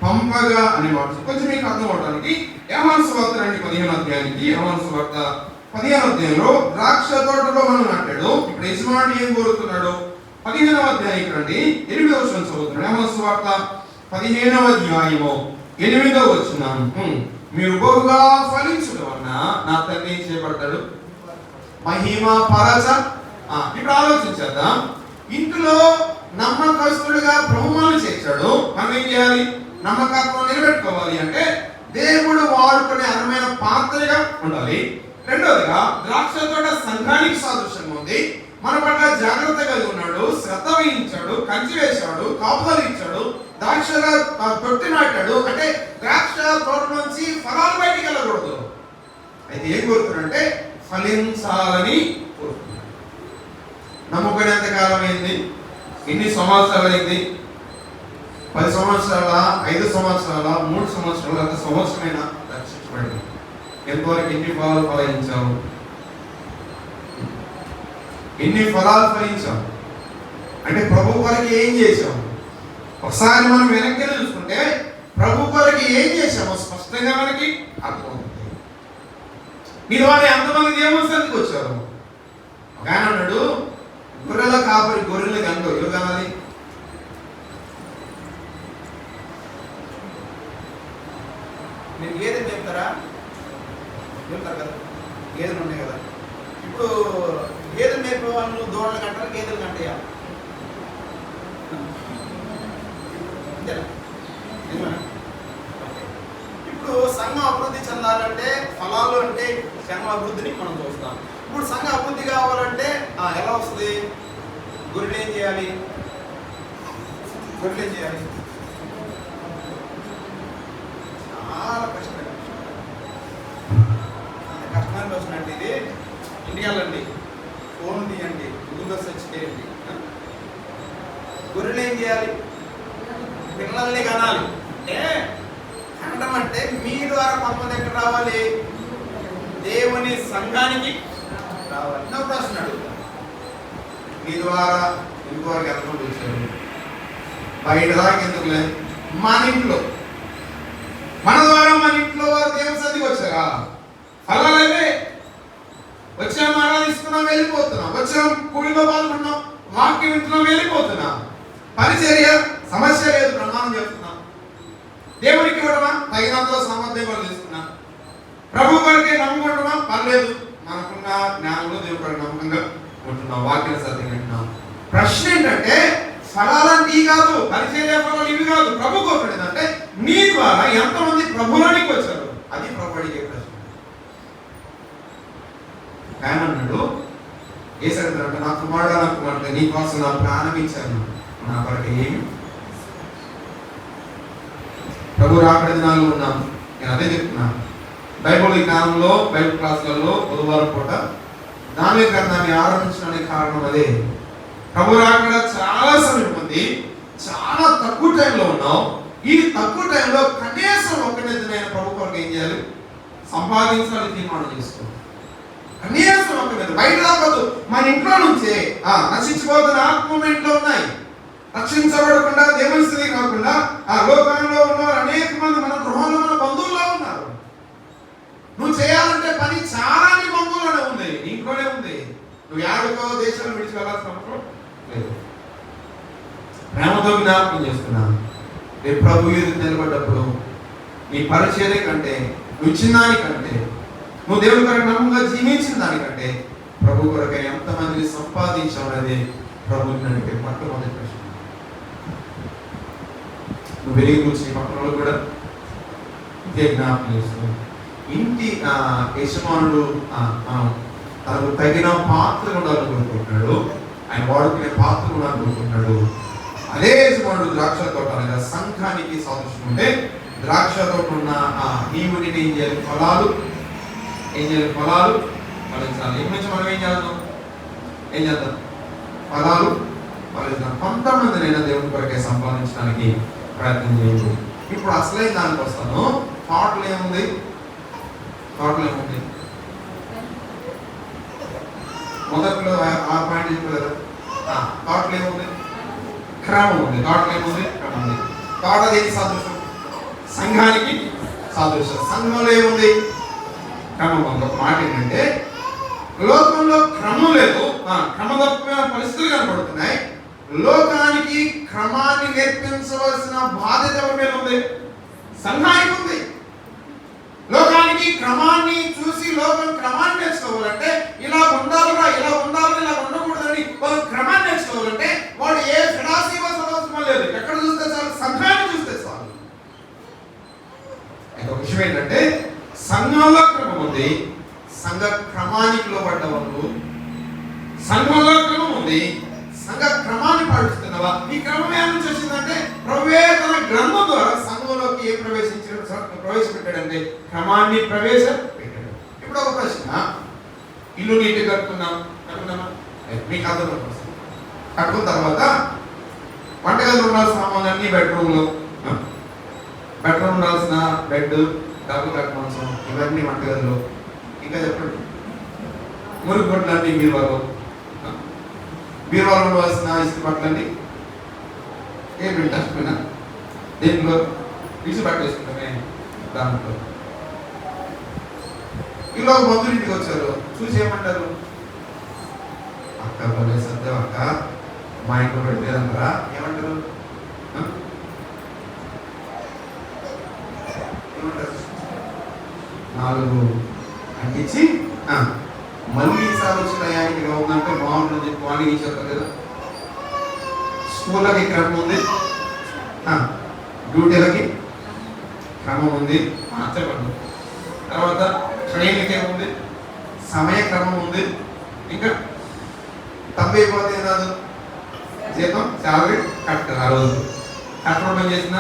పంపగా అని మాట. కొంచెం మీకు అర్థం అవడానికి యోహాను సువార్త 15వ అధ్యాయానికి యోహాను సువార్త 15వ అధ్యాయంలో ద్రాక్ష తోటలో మనం నాటాడు. ఇప్పుడు యజమానుడు ఏం కోరుతున్నాడు? 15వ అధ్యాయం రండి, 8వ వచనం చదువుతున్నాడు. యోహాను సువార్త 15వ అధ్యాయము 8వ వచనం. మీరు బహుగా ఫలించడం వలన నా తండ్రి ఏం చేయబడతాడు? మహిమ పరచ. ఇప్పుడు ఆలోచించేద్దాం. ఇంట్లో నమ్మకస్తుడిగా ప్రభువును చేర్చాడు. మనం ఏం చేయాలి? నమ్మకత్వం నిలబెట్టుకోవాలి అంటే దేవుడు వాడుకునే అర్హమైన పాత్రగా ఉండాలి. రెండోదిగా ద్రాక్ష తోట సంఘానికి సాదృశ్యంగా ఉంది. మన పట్ల జాగ్రత్త కలిగి ఉన్నాడు, శ్రద్ధ వహించాడు, కంచి వేశాడు, కాపుదలు ఇచ్చాడు, ద్రాక్షగా తొట్టి నాటాడు. అంటే ద్రాక్ష తోట నుంచి ఫలాలు బయటికి వెళ్ళకూడదు. అయితే ఏం కోరుతున్నాడంటే ఫలించాలని కోరుతున్నాడు. నమ్ముకునే ఎంత కాలం అయింది? ఎన్ని సంవత్సరాలు అయింది? 10 సంవత్సరాల, 5 సంవత్సరాల, 3 సంవత్సరాల, ఒక సంవత్సరమైన రక్షించబడింది. ఎంతవరకు ఎన్ని ఫలాలు ఫలించావు? ఎన్ని ఫలాలు ఫలించావు అంటే ప్రభు కొరకు ఏం చేశాము? ఒకసారి మనం వెనక్కి చూసుకుంటే ప్రభు కొరకు ఏం చేశామో స్పష్టంగా మనకి అర్థమవుతుంది. నీ ద్వారా ఎంతమంది దేవుని సన్నిధికి వచ్చారు? ఒక ఆయన అన్నాడు, గొర్రెల కాపరి గొర్రెలు కనుక ఎవరు కనాలి? మీరు గేదెలు చెప్తారా? చెప్తారు కదా, గేదెలు ఉన్నాయి కదా. ఇప్పుడు గేదెలు మేపే వాళ్ళు దూడలు కంటారు, గేదెలు కంటాయా? ఇప్పుడు సంఘం అభివృద్ధి చెందాలంటే ఫలాలు అంటే సంఘం అభివృద్ధిని మనం చూస్తాం. ఇప్పుడు సంఘం అభివృద్ధి కావాలంటే ఎలా వస్తుంది? గొర్రెలు ఏం చేయాలి? గొర్రెలు ఏం చేయాలి? చాలా కష్టమైన ప్రశ్న అండి ఇది. ఇంటికి వెళ్ళండి, ఫోన్ తీయండి, గూగుల్లో సెర్చ్ చేయండి. గొర్రెలు ఏం చేయాలి? పిల్లల్ని కనాలి. అంటే కనడం అంటే మీ ద్వారా కొంతమంది ఎక్కడ రావాలి? దేవుని సంఘానికి రావాలి. నా ప్రశ్న అడుగుతా, మీ ద్వారా ఇంకోరికి ఎంతమంది వచ్చారు? బయట దాకా ఎందుకు లేదు? మన ఇంట్లో, మన ద్వారా మన ఇంట్లో వారు దేవుని సన్నిధికి వచ్చారా? ఫలాలే వచ్చాం, ఆరాధిస్తున్నాం, వెళ్ళిపోతున్నాం. వచ్చాం, కూడిలో పాల్గొన్నాం, వాక్యం వింటున్నాం, వెళ్ళిపోతున్నాం. పరిచర్య సమస్య లేదు, ప్రమాణం చేస్తున్నాం. దేవునికి ఇవ్వడమా? తగినంతలో సామర్థ్యం కూడా తీసుకున్నాం. ప్రభు కొరకే నమ్ముకుంటున్నా, పర్లేదు, మనకున్న జ్ఞానంలో దేవుడు కొరకు నమ్మకంగా ఉంటున్నాం, వాక్యం సత్యం వింటున్నాం. ప్రశ్న ఏంటంటే ఫలాలంటే ఇవి కాదు, పరిచర్య ఫలాలు ఇవి కాదు. ప్రభు కొరకు ఏంటంటే నీ ద్వారా ఎంతమంది ప్రభులోనికి వచ్చారు? అది ప్రభు అడిగే ప్రశ్న. ఆయన అన్నాడు, ఏసంటే నా కుమారుడు, నా కుమార్తె నీ కోసం నా ప్రాణం ఇచ్చాను, నా కొరకు ఏమి? ప్రభు రాకడ దినాల్లో ఉన్నాం. నేను అదే చెప్తున్నాను. బైబిల్ జ్ఞానంలో, బైబిల్ క్లాసులలో బుధవారం పూట దాని గ్రంథాన్ని ఆరంభించడానికి కారణం అదే. ప్రభు రాకడ చాలా సమయం ఉంది, చాలా తక్కువ టైంలో ఉన్నాం. ఈ తక్కువ టైంలో కనీసం ఒకరినైనా ప్రభు కొరకు ఏం చేయాలి? సంపాదించాలని తీర్మానం చేసుకోవాలి. కనీసం ఒకరి బయట రాకూడదు, మన ఇంట్లో నుంచే. నశించిపోతున్న ఆత్మ ఇంట్లో ఉన్నాయి. రక్షించబడకుండా దేవుని స్థితి కాకుండా లోకంలో ఉన్నవారు అనేక మంది మన గృహంలో, మన బంధువుల్లో ఉన్నారు. నువ్వు చేయాలంటే పని చాలా నీ బంధువులోనే ఉంది, ఇంట్లోనే ఉంది. నువ్వు యాడికో దేశాలు విడిచి వెళ్ళాల్సిన అవసరం లేదు. ప్రేమతో జ్ఞాపకం చేస్తున్నాను, రేపు ప్రభు ఎదురు నిలబడ్డప్పుడు నీ పరిచర్య కంటే, నువ్వు ఇచ్చిన దానికంటే, నువ్వు దేవుడి కొరకు నమ్మకంగా జీవించిన దానికంటే ప్రభు కొరకు ఎంతమందిని సంపాదించావు అనేది ప్రభు నడిపే మొట్టమొదటి ప్రశ్న. నువ్వు వెలిగి కూర్చుని పక్కన కూడా ఇదే జ్ఞాపకం చేస్తున్నావు. ఇంటి యజమానుడు తనకు తగిన పాత్ర ఉండాలని కోరుకుంటున్నాడు, ఆయన వాడుకునే పాత్ర ఉండాలని కోరుకుంటున్నాడు. అదే యజమానుడు ద్రాక్ష తోట అనగా సంఘానికి సాదృశ్యం ఉంటే ద్రాక్ష తోట ఉన్న నీవుని ఏం చేయాలి? ఫలాలు ఏం చేయాలి? ఫలాలు ఫలించాలి. ఇప్పటి నుంచి మనం ఏం చేద్దాం? ఏం చేద్దాం? ఫలాలు ఫలించాలి. కొంతమందినైనా దేవుని కొరకే సంపాదించడానికి ప్రయత్నం చేయండి. ఇప్పుడు అసలైన దానికి వస్తాను. థాట్లు ఏముంది? థాట్లు ఏముంది? మొదట్లో 6 పాయింట్ చెప్పలేదు. థాట్లు ఏముంది? క్రమం ఉంది. థాట్లు ఏముంది? క్రమం ఉంది. థాట్ అది సాదృశ్యం, సంఘానికి సాదృశ్యం. సంఘంలో ఏముంది? క్రమం ఉంది. ఒక మాట ఏంటంటే లోకంలో క్రమం లేదు, క్రమదప్పమైన పరిస్థితులు కనపడుతున్నాయి. లోకానికి క్రమాన్ని నేర్పించవలసిన బాధ్యత ఎవరి మీద ఉంది? సంఘానికి ఉంది. లోకానికి క్రమాన్ని చూసి లోకం క్రమాన్ని నేర్చుకోవాలంటే ఇలా ఉండాలిరా, ఇలా ఉండాలి, ఇలా ఉండకూడదని వాళ్ళు క్రమాన్ని నేర్చుకోవాలంటే వాడు ఏ ఫిలాసఫీ చదవడం లేదు. ఎక్కడ చూస్తే చాలు? సంఘాన్ని చూస్తే చాలు. ఒక విషయం ఏంటంటే సంఘంలో క్రమం ఉంది, సంఘ క్రమానికి లోబడ్డ వాళ్ళు. సంఘంలో క్రమం ఉంది, సంఘ క్రమాన్ని పాటిస్తున్నావా? ఈ క్రమం ఏం నుంచి వచ్చిందంటే ప్రభువే తన గ్రంథం ద్వారా సంఘంలోకి ఏ ప్రవేశపెట్టాడంటే క్రమాన్ని ప్రవేశపెట్టాడు. ఇప్పుడు ఒక ప్రశ్న, ఇల్లు నీట్గా కట్టుకున్నామా? మీకు అర్థం కట్టుకున్న తర్వాత వంటగదిలో ఉండాల్సిన సామాన్లు అన్ని బెడ్రూమ్లో, బెడ్రూమ్ ఉండాల్సిన బెడ్, డబ్బు కట్టుకోవాల్సిన ఇవన్నీ వంటగదిలో. ఇంకా చెప్పండి, మురుగు బట్టలన్నీ బీరువాలో, బీరువాలో ఉండవలసిన ఇసుక బట్టలన్నీ ఏ బిడ్డ దీంట్లో ఇసు బట్ట వేసుకుంటామే దాంట్లో. ఇలా బంధువులు ఇంటికి వచ్చారు, చూసి ఏమంటారు? అక్క భలే సత్యం అక్క, మా ఇంట్లో పెట్టలేదంటారా? ఏమంటారు? నాలుగు అంటించి మళ్ళీ ఈసారి వచ్చిన యానికి ఉందంటే బాగుంటుంది చెప్పి వాడికి చెప్పారు కదా. స్కూళ్ళకి క్రమం ఉంది, డ్యూటీలకి క్రమం ఉంది, చెప్పండి. తర్వాత ట్రైన్లకి ఏముంది? సమయ క్రమం ఉంది. ఇంకా తప్పు అయిపోతే రాదు, జీతం శాలరీ కట్టాలి. ఆ రోజు కట్టడం చేసిన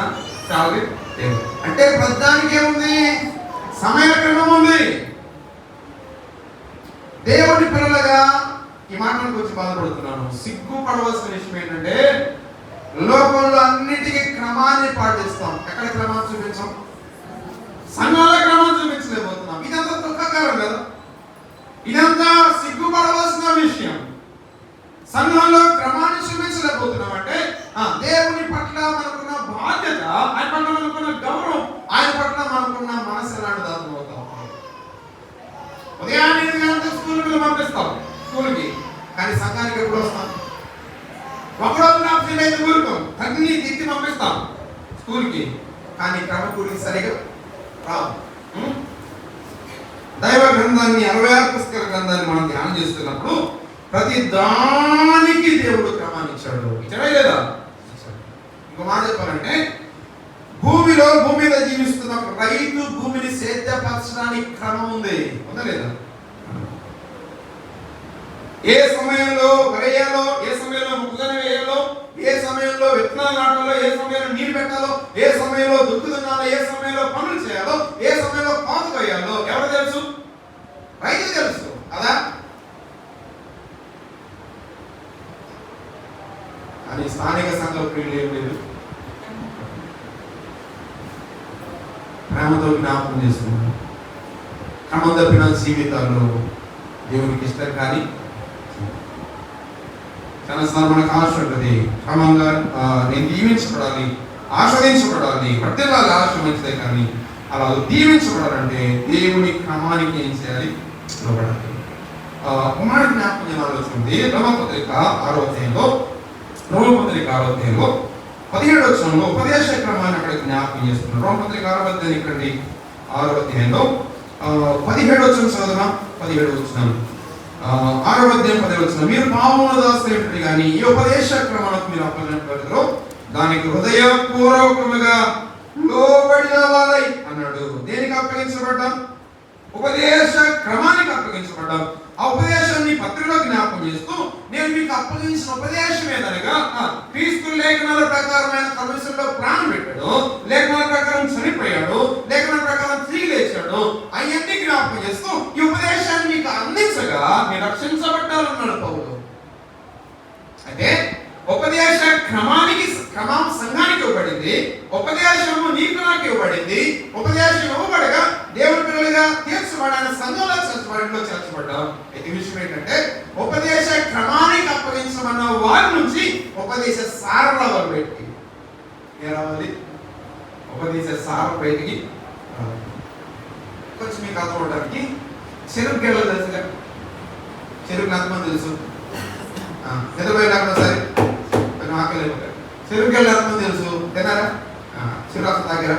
శాలరీ లేదు. అంటే ప్రధానికి ఏముంది? సమయ క్రమం ఉంది. దేవుడి పిల్లలుగా ఈ మాటల గురించి బాధపడుతున్నాను. సిగ్గుపడవలసిన విషయం ఏంటంటే లోకంలో అన్నిటికీ క్రమాన్ని పాటిస్తాం. ఎక్కడ క్రమాన్ని చూపించాం? సంఘాల క్రమాన్ని చూపించలేకపోతున్నాం. ఇదంతా దుఃఖకరం కదా. ఇదంతా సిగ్గుపడవలసిన విషయం. సంఘంలో క్రమాన్ని చూపించలేకపోతున్నాం అంటే దేవుని పట్ల మనకున్న బాధ్యత, ఆయన పట్ల మనకున్న గౌరవం, ఆయన పట్ల మనకున్న మనసు ఎలాంటిది అర్థమవుతాం. ఉదయాన్నే 8 గంటలకు స్కూల్కి పంపిస్తాం, స్కూల్కి. కానీ సంఘానికి ఎప్పుడు వస్తాం? ఒకరోజు నాప్షన్ అయితే ఊరుకోం, తగ్గి తిట్టి పంపిస్తాం స్కూల్కి. కానీ క్రమకూడికి సరిగా రావు. దైవ గ్రంథాన్ని 66 పుస్తకాల గ్రంథాన్ని మనం ధ్యానం చేస్తున్నప్పుడు ప్రతి దానికి దేవుడు క్రమాన్ని ఇచ్చాడు. ఇచ్చాడా లేదా? ఇంకో మాట చెప్పాలంటే భూమి మీద జీవిస్తున్న రైతు భూమిని సేద్యపరచడానికి క్రమం ఉంది, ఉందా లేదా? ఏ సమయంలో వేయాలో, ఏ సమయంలో మొక్కజొన్న వేయాలో, ఏ సమయంలో విత్తనాలు నాటాలో, ఏ సమయంలో నీరు పెట్టాలో, ఏ సమయంలో దుక్కు దున్నాలో, ఏ సమయంలో పనులు చేయాలో, ఏ సమయంలో పాత వేయాలో ఎవరు తెలుసు? రైతు తెలుసు కదా. కానీ స్థానిక సంఘ ప్రియులు ఏం లేదు, ప్రేమతో జ్ఞాపకం చేస్తున్నారు. క్రమం తప్పిన జీవితాల్లో దేవునికి ఇష్టం. కానీ చాలాసార్లు మనకు ఆశ ఉంటుంది, క్రమంగా నేను దీవించబడాలి, ఆస్వాదించబడాలి, వర్తిల్లాలి. ఆశ మంచిదే, కానీ అలా దీవించబడాలంటే దేవుని క్రమానికి ఏం చేయాలి? లోబడాలి. కుమారుడి జ్ఞాపకం చేయాల్సి వస్తుంది. రోమపత్రిక 6వ అధ్యాయంలో 17వ వచనంలో ఉపదేశ క్రమాన్ని అక్కడ జ్ఞాపకం చేస్తున్నారు. రోమపత్రిక 6వ అధ్యాయం ఇక్కడండి 6వ అధ్యాయంలో 17వ వచనం చదువుదాం. 17వ వచనం 6వ అధ్యాయం 10వ వచనం, మీరు పాపముల దాసులైనట్టు కానీ ఈ ఉపదేశ క్రమానికి మీరు అప్పగించబడతారో దానికి హృదయపూర్వకముగా లోబడిన వారై అన్నాడు. దేనికి అప్పగించబడ్డాం? ఉపదేశ క్రమానికి అప్పగించబడ్డాం. ఆ ఉపదేశాన్ని పత్రికలో జ్ఞాపకం చేస్తూ నేను మీకు అప్పగించిన ఉపదేశం ఏదనగా క్రీస్తు లేఖనాల ప్రకారమైన కమిషన్లో ప్రాణం పెట్టాడు, లేఖనాల ప్రకారం చనిపోయాడు, లేఖనాల ప్రకారం తిరిగి లేచాడు, అవన్నీ జ్ఞాపకం చేస్తూ ఈ ఉపదేశాన్ని మీకు అందించగా మీరు రక్షించబడ్డారన్నాడు పౌలు. అంటే ఉపదేశ క్రమం సంఘానికి ఇవ్వబడింది, ఉపదేశము నీకు నాకు ఇవ్వబడింది. ఉపదేశం ఇవ్వబడగా దేవుని పిల్లలుగా తీర్చబడిన సంఘంలో చేర్చబడ్డాం. ఇది విషయం ఏంటంటే ఉపదేశ క్రమానికి అప్పగించమన్న వారి నుంచి ఉపదేశ సారం రావాలి బయటికి. ఏ రావాలి? ఉపదేశ సారం బయటికి రావాలి. కొంచెం మీకు అర్థమవడానికి చెరుకు గెలలు తెలుసుగా? చెరుకు ఎంతమంది తెలుసు? నిద్రపోయినా సరే ఆకలి చెరుకు వెళ్ళాలని తెలుసు, తిన్నారా? చెరుకు దగ్గర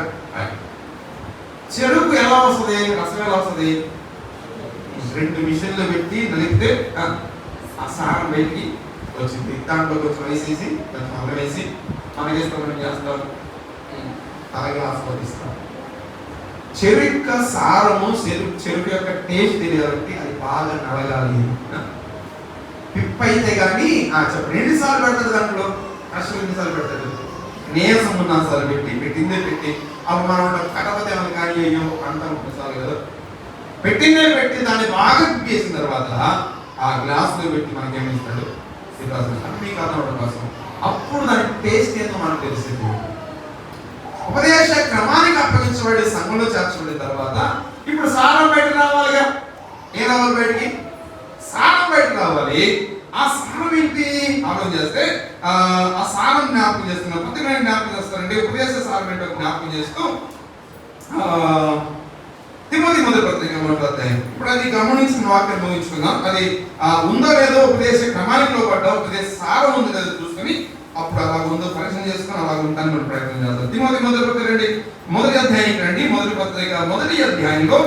చెరుకు ఎలా వస్తుంది, రసం ఎలా వస్తుంది? 2 మిషన్లు పెట్టి నలిపితే ఆ సారం బయటికి వచ్చింది. దాంట్లో కొంచెం వేసేసి కొంచెం అల్లం వేసి మనకేస్తాం, చేస్తాం, తాగి ఆస్వాదిస్తాం. చెరుకు సారము, చెరుకు యొక్క టేస్ట్ తెలియాలంటే అది బాగా నలగాలి. పిప్ప అయితే కానీ చెప్పండి, 2 సార్లు పెడతాడు దాంట్లో, కష్టం 2 సార్లు పెడతాడు, నీరసం 3 సార్లు పెట్టిందే పెట్టి అప్పుడు మనం కటపతి ఏమైనా కానీ అయ్యో అంటాం 3 సార్లు కదా. పెట్టిందే పెట్టి దాన్ని బాగా పిప్పేసిన తర్వాత ఆ గ్లాసులో పెట్టి మనకేమిస్తాడు, మీకు అర్థం అవడం కోసం. అప్పుడు దాని టేస్ట్ ఏందో మనకు తెలిసింది. ఉపదేశ క్రమానికి అప్పగించబడి సంఘంలో చేర్చబడిన తర్వాత ఇప్పుడు సారం బయటకు రావాలిగా. ఏం రావాలి బయటికి? సారం బయటకు రావాలి. ఆ సారం ఏంటి ఆలోచన చేస్తే ఆ సారం జ్ఞాపకం చేస్తున్నా, పత్రికలను జ్ఞాపకం చేస్తారండి. ఉపదేశ సారం ఏంటో జ్ఞాపకం చేస్తూ తిమోతి మొదటి పత్రిక 1వ అధ్యాయం. ఇప్పుడు అది గమనించిన వాక్యం ముగించుకుందాం. అది ఉందో లేదో ఉపదేశ క్రమానికి లోపడ్డా ఉపదేశ సారం ఉంది లేదో చూసుకొని అప్పుడు అలా ఉందో పరీక్షణ చేసుకొని అలా ఉంటాను మనం ప్రయత్నం చేద్దాం. తిమోతి మొదటి పత్రిక రండి, 1వ అధ్యాయానికి రండి. మొదటి పత్రిక 1వ అధ్యాయంలో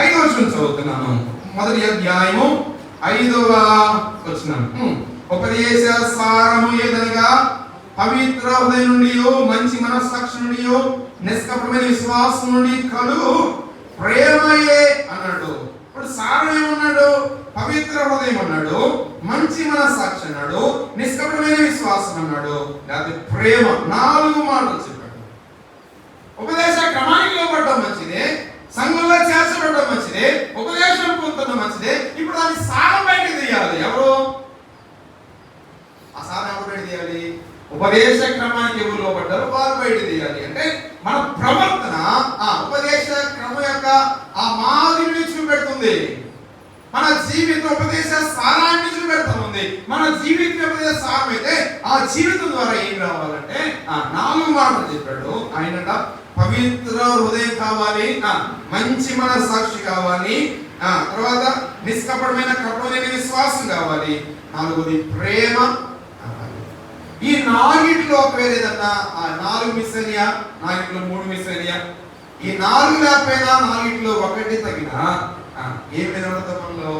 5వ వచనం చదువుతున్నాను. 1వ అధ్యాయము 5వ వచనం. ఉపదేశ సారము ఏదనగా పవిత్ర హృదయం నుండి, మంచి మనస్సాక్షి నుండి, నిష్కపటమైన విశ్వాసం నుండి కలుగు ప్రేమయే అన్నాడు. ఇప్పుడు సారం ఏమన్నాడు? పవిత్ర హృదయం అన్నాడు, మంచి మనస్సాక్షి అన్నాడు, నిష్కపటమైన విశ్వాసం అన్నాడు, లేకపోతే ప్రేమ. 4 మాటలు చెప్పాడు. ఉపదేశ క్రమానికి లోపడడం మంచిదే, సంఘంలో చేర్చబడడం మంచిదే, ఉపదేశం పొందడం మంచిదే. ఇప్పుడు దాన్ని సారం బయటకు తీయాలి. ఎవరు ఆ సారం ఎవరు బయట తీయాలి? ఉపదేశ క్రమానికి ఎవరు లోపడ్డారు వారు బయట తీయాలి. అంటే మన ప్రవర్తన ఉపదేశ క్రమం యొక్క ఆ మాదిరిని చూపెడుతుంది. మన జీవితం ఉపదేశ సారాన్ని చూపెడుతుంది. మన జీవితం ఉపదేశ సారం అయితే ఆ జీవితం ద్వారా ఏం రావాలంటే 4 మాటలు చెప్పాడు ఆయన. పవిత్ర హృదయం కావాలి, మంచి మనస్సాక్షి కావాలి, తర్వాత నిష్కపటమైన కపటమైన విశ్వాసం కావాలి, 4వది ప్రేమ కావాలి. ఈ 4 ఒకవేళ ఏదన్నా 4 మిస్ అయ్యా, 4లో 3 మిస్ అయ్యా, ఈ 4 లేకపోయినా 4లో 1 తగిన ఏ విధంగా మనలో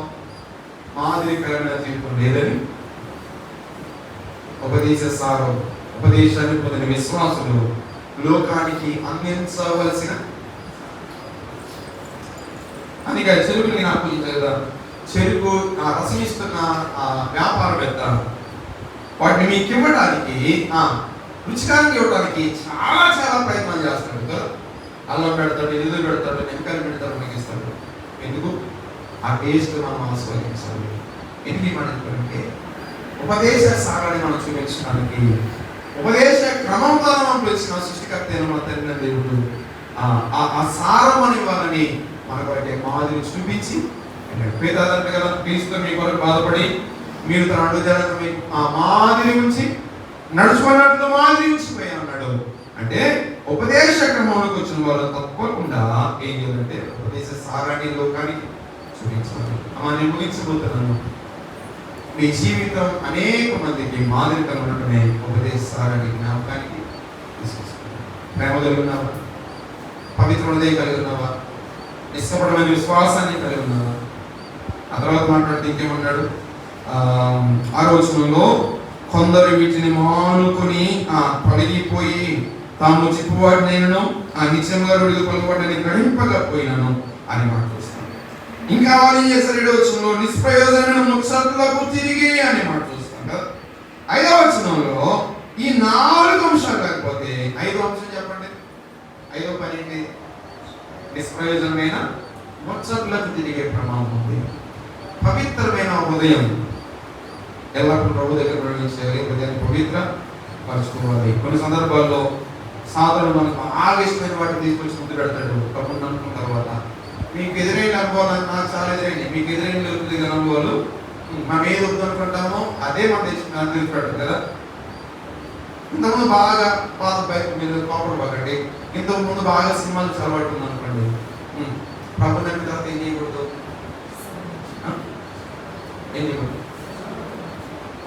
మాదిరికరమైన జీవితం లేదని ఉపదేశ సారం, ఉపదేశాన్ని పొందిన విశ్వాసులు లోకానికి అందించవలసిన అందుకే చెరుకుని నాకు కదా, చెరుకు రసం ఇస్తున్న వ్యాపారవేత్త వాటిని మీకు ఇవ్వడానికి, రుచికారంగా ఇవ్వడానికి చాలా ప్రయత్నం చేస్తాడు కదా. అల్లం పెడతాడు, ఎదురు పెడతాడు, నిమ్మకాయలు పెడతాడు, మనకి ఇస్తాడు. ఎందుకు? ఆ టేస్ట్ మనం ఆస్వాదించాలి. ఎందుకు మనకి ఉపదేశ సారాన్ని మనం చూపించడానికి, ఉపదేశ క్రమం ద్వారా మనం పిలిచిన సృష్టికర్త అయిన మన తండ్రి దేవుడు ఆ సారం అని వాళ్ళని మనకు మాదిరి చూపించి పేదాలంటే కదా, క్రీస్తు మీ కొరకు బాధపడి మీరు తన అడుగుదలను మీకు ఆ మాదిరి ఉంచి నడుచుకున్నట్లు మాదిరి ఉంచిపోయి అన్నాడు. అంటే ఉపదేశ క్రమంలోకి వచ్చిన వాళ్ళు తప్పకుండా ఏం చేయాలంటే ఉపదేశ సారాన్ని లోకానికి చూపించాలి. నేను ముగించబోతున్నాను. మీ జీవితం అనేక మందికి మాదిరికరంగా ఉండటమే ఉపదేశ సారాన్ని జ్ఞాపకానికి తీసుకొస్తుంది. ప్రేమ కలిగి ఉన్నావా? పవిత్ర హృదయం కలిగి ఉన్నావా? నిష్కపటమైన విశ్వాసాన్ని కలిగి ఉన్నావా? ఆ తర్వాత మాట్లాడితే ఇంకేమన్నాడు? 6వ వచనంలో కొందరు వీటిని మానుకొని పలిగిపోయి తాము చెప్పువాడినైనను నిత్యంగా రుడిగా పలుకుబడిని గ్రహింపకపోయినాను అని మాట్లాడుతున్నాను. ఇంకా వాళ్ళు ఏం చేస్తారు? 7వ వచనంలో నిష్ప్రయోజనమైన ముఖ్యతలకు తిరిగి అని మాట్లాడుతున్నాం కదా. 5వ వచనంలో ఈ 4 అంశాలు లేకపోతే 5వ అంశం చెప్పండి. 5వ పని ఏంటి? నిష్ప్రయోజనమైన ముఖ్యతలకు తిరిగే ప్రమాదం ఉంది. పవిత్రమైన హృదయం ఎల్లప్పుడూ ప్రభు దగ్గర ప్రవేశించాలి. హృదయాన్ని పవిత్ర పరచుకోవాలి. కొన్ని సందర్భాల్లో సాధారణ మనకు ఆవేశమైన వాటిని తీసుకొచ్చి ముందు పెడతాడు ప్రభుత్వం అనుకున్న తర్వాత. మీకు ఎదురైన అనుభవాలు నాకు చాలా ఎదురైనాయి. మీకు ఎదురైన అనుభవాలు మనం ఏది వద్దు అనుకుంటామో అదే మనం తెచ్చి పెడతాం కదా. ఇంతకుముందు బాగా పాత బైక్ మీద కాపర్ పగండి, ఇంతకుముందు బాగా సినిమాలు చదవట్టుంది అనుకోండి. ప్రభు నమ్మిన తర్వాత ఏం చేయకూడదు? ఏం చేయకూడదు?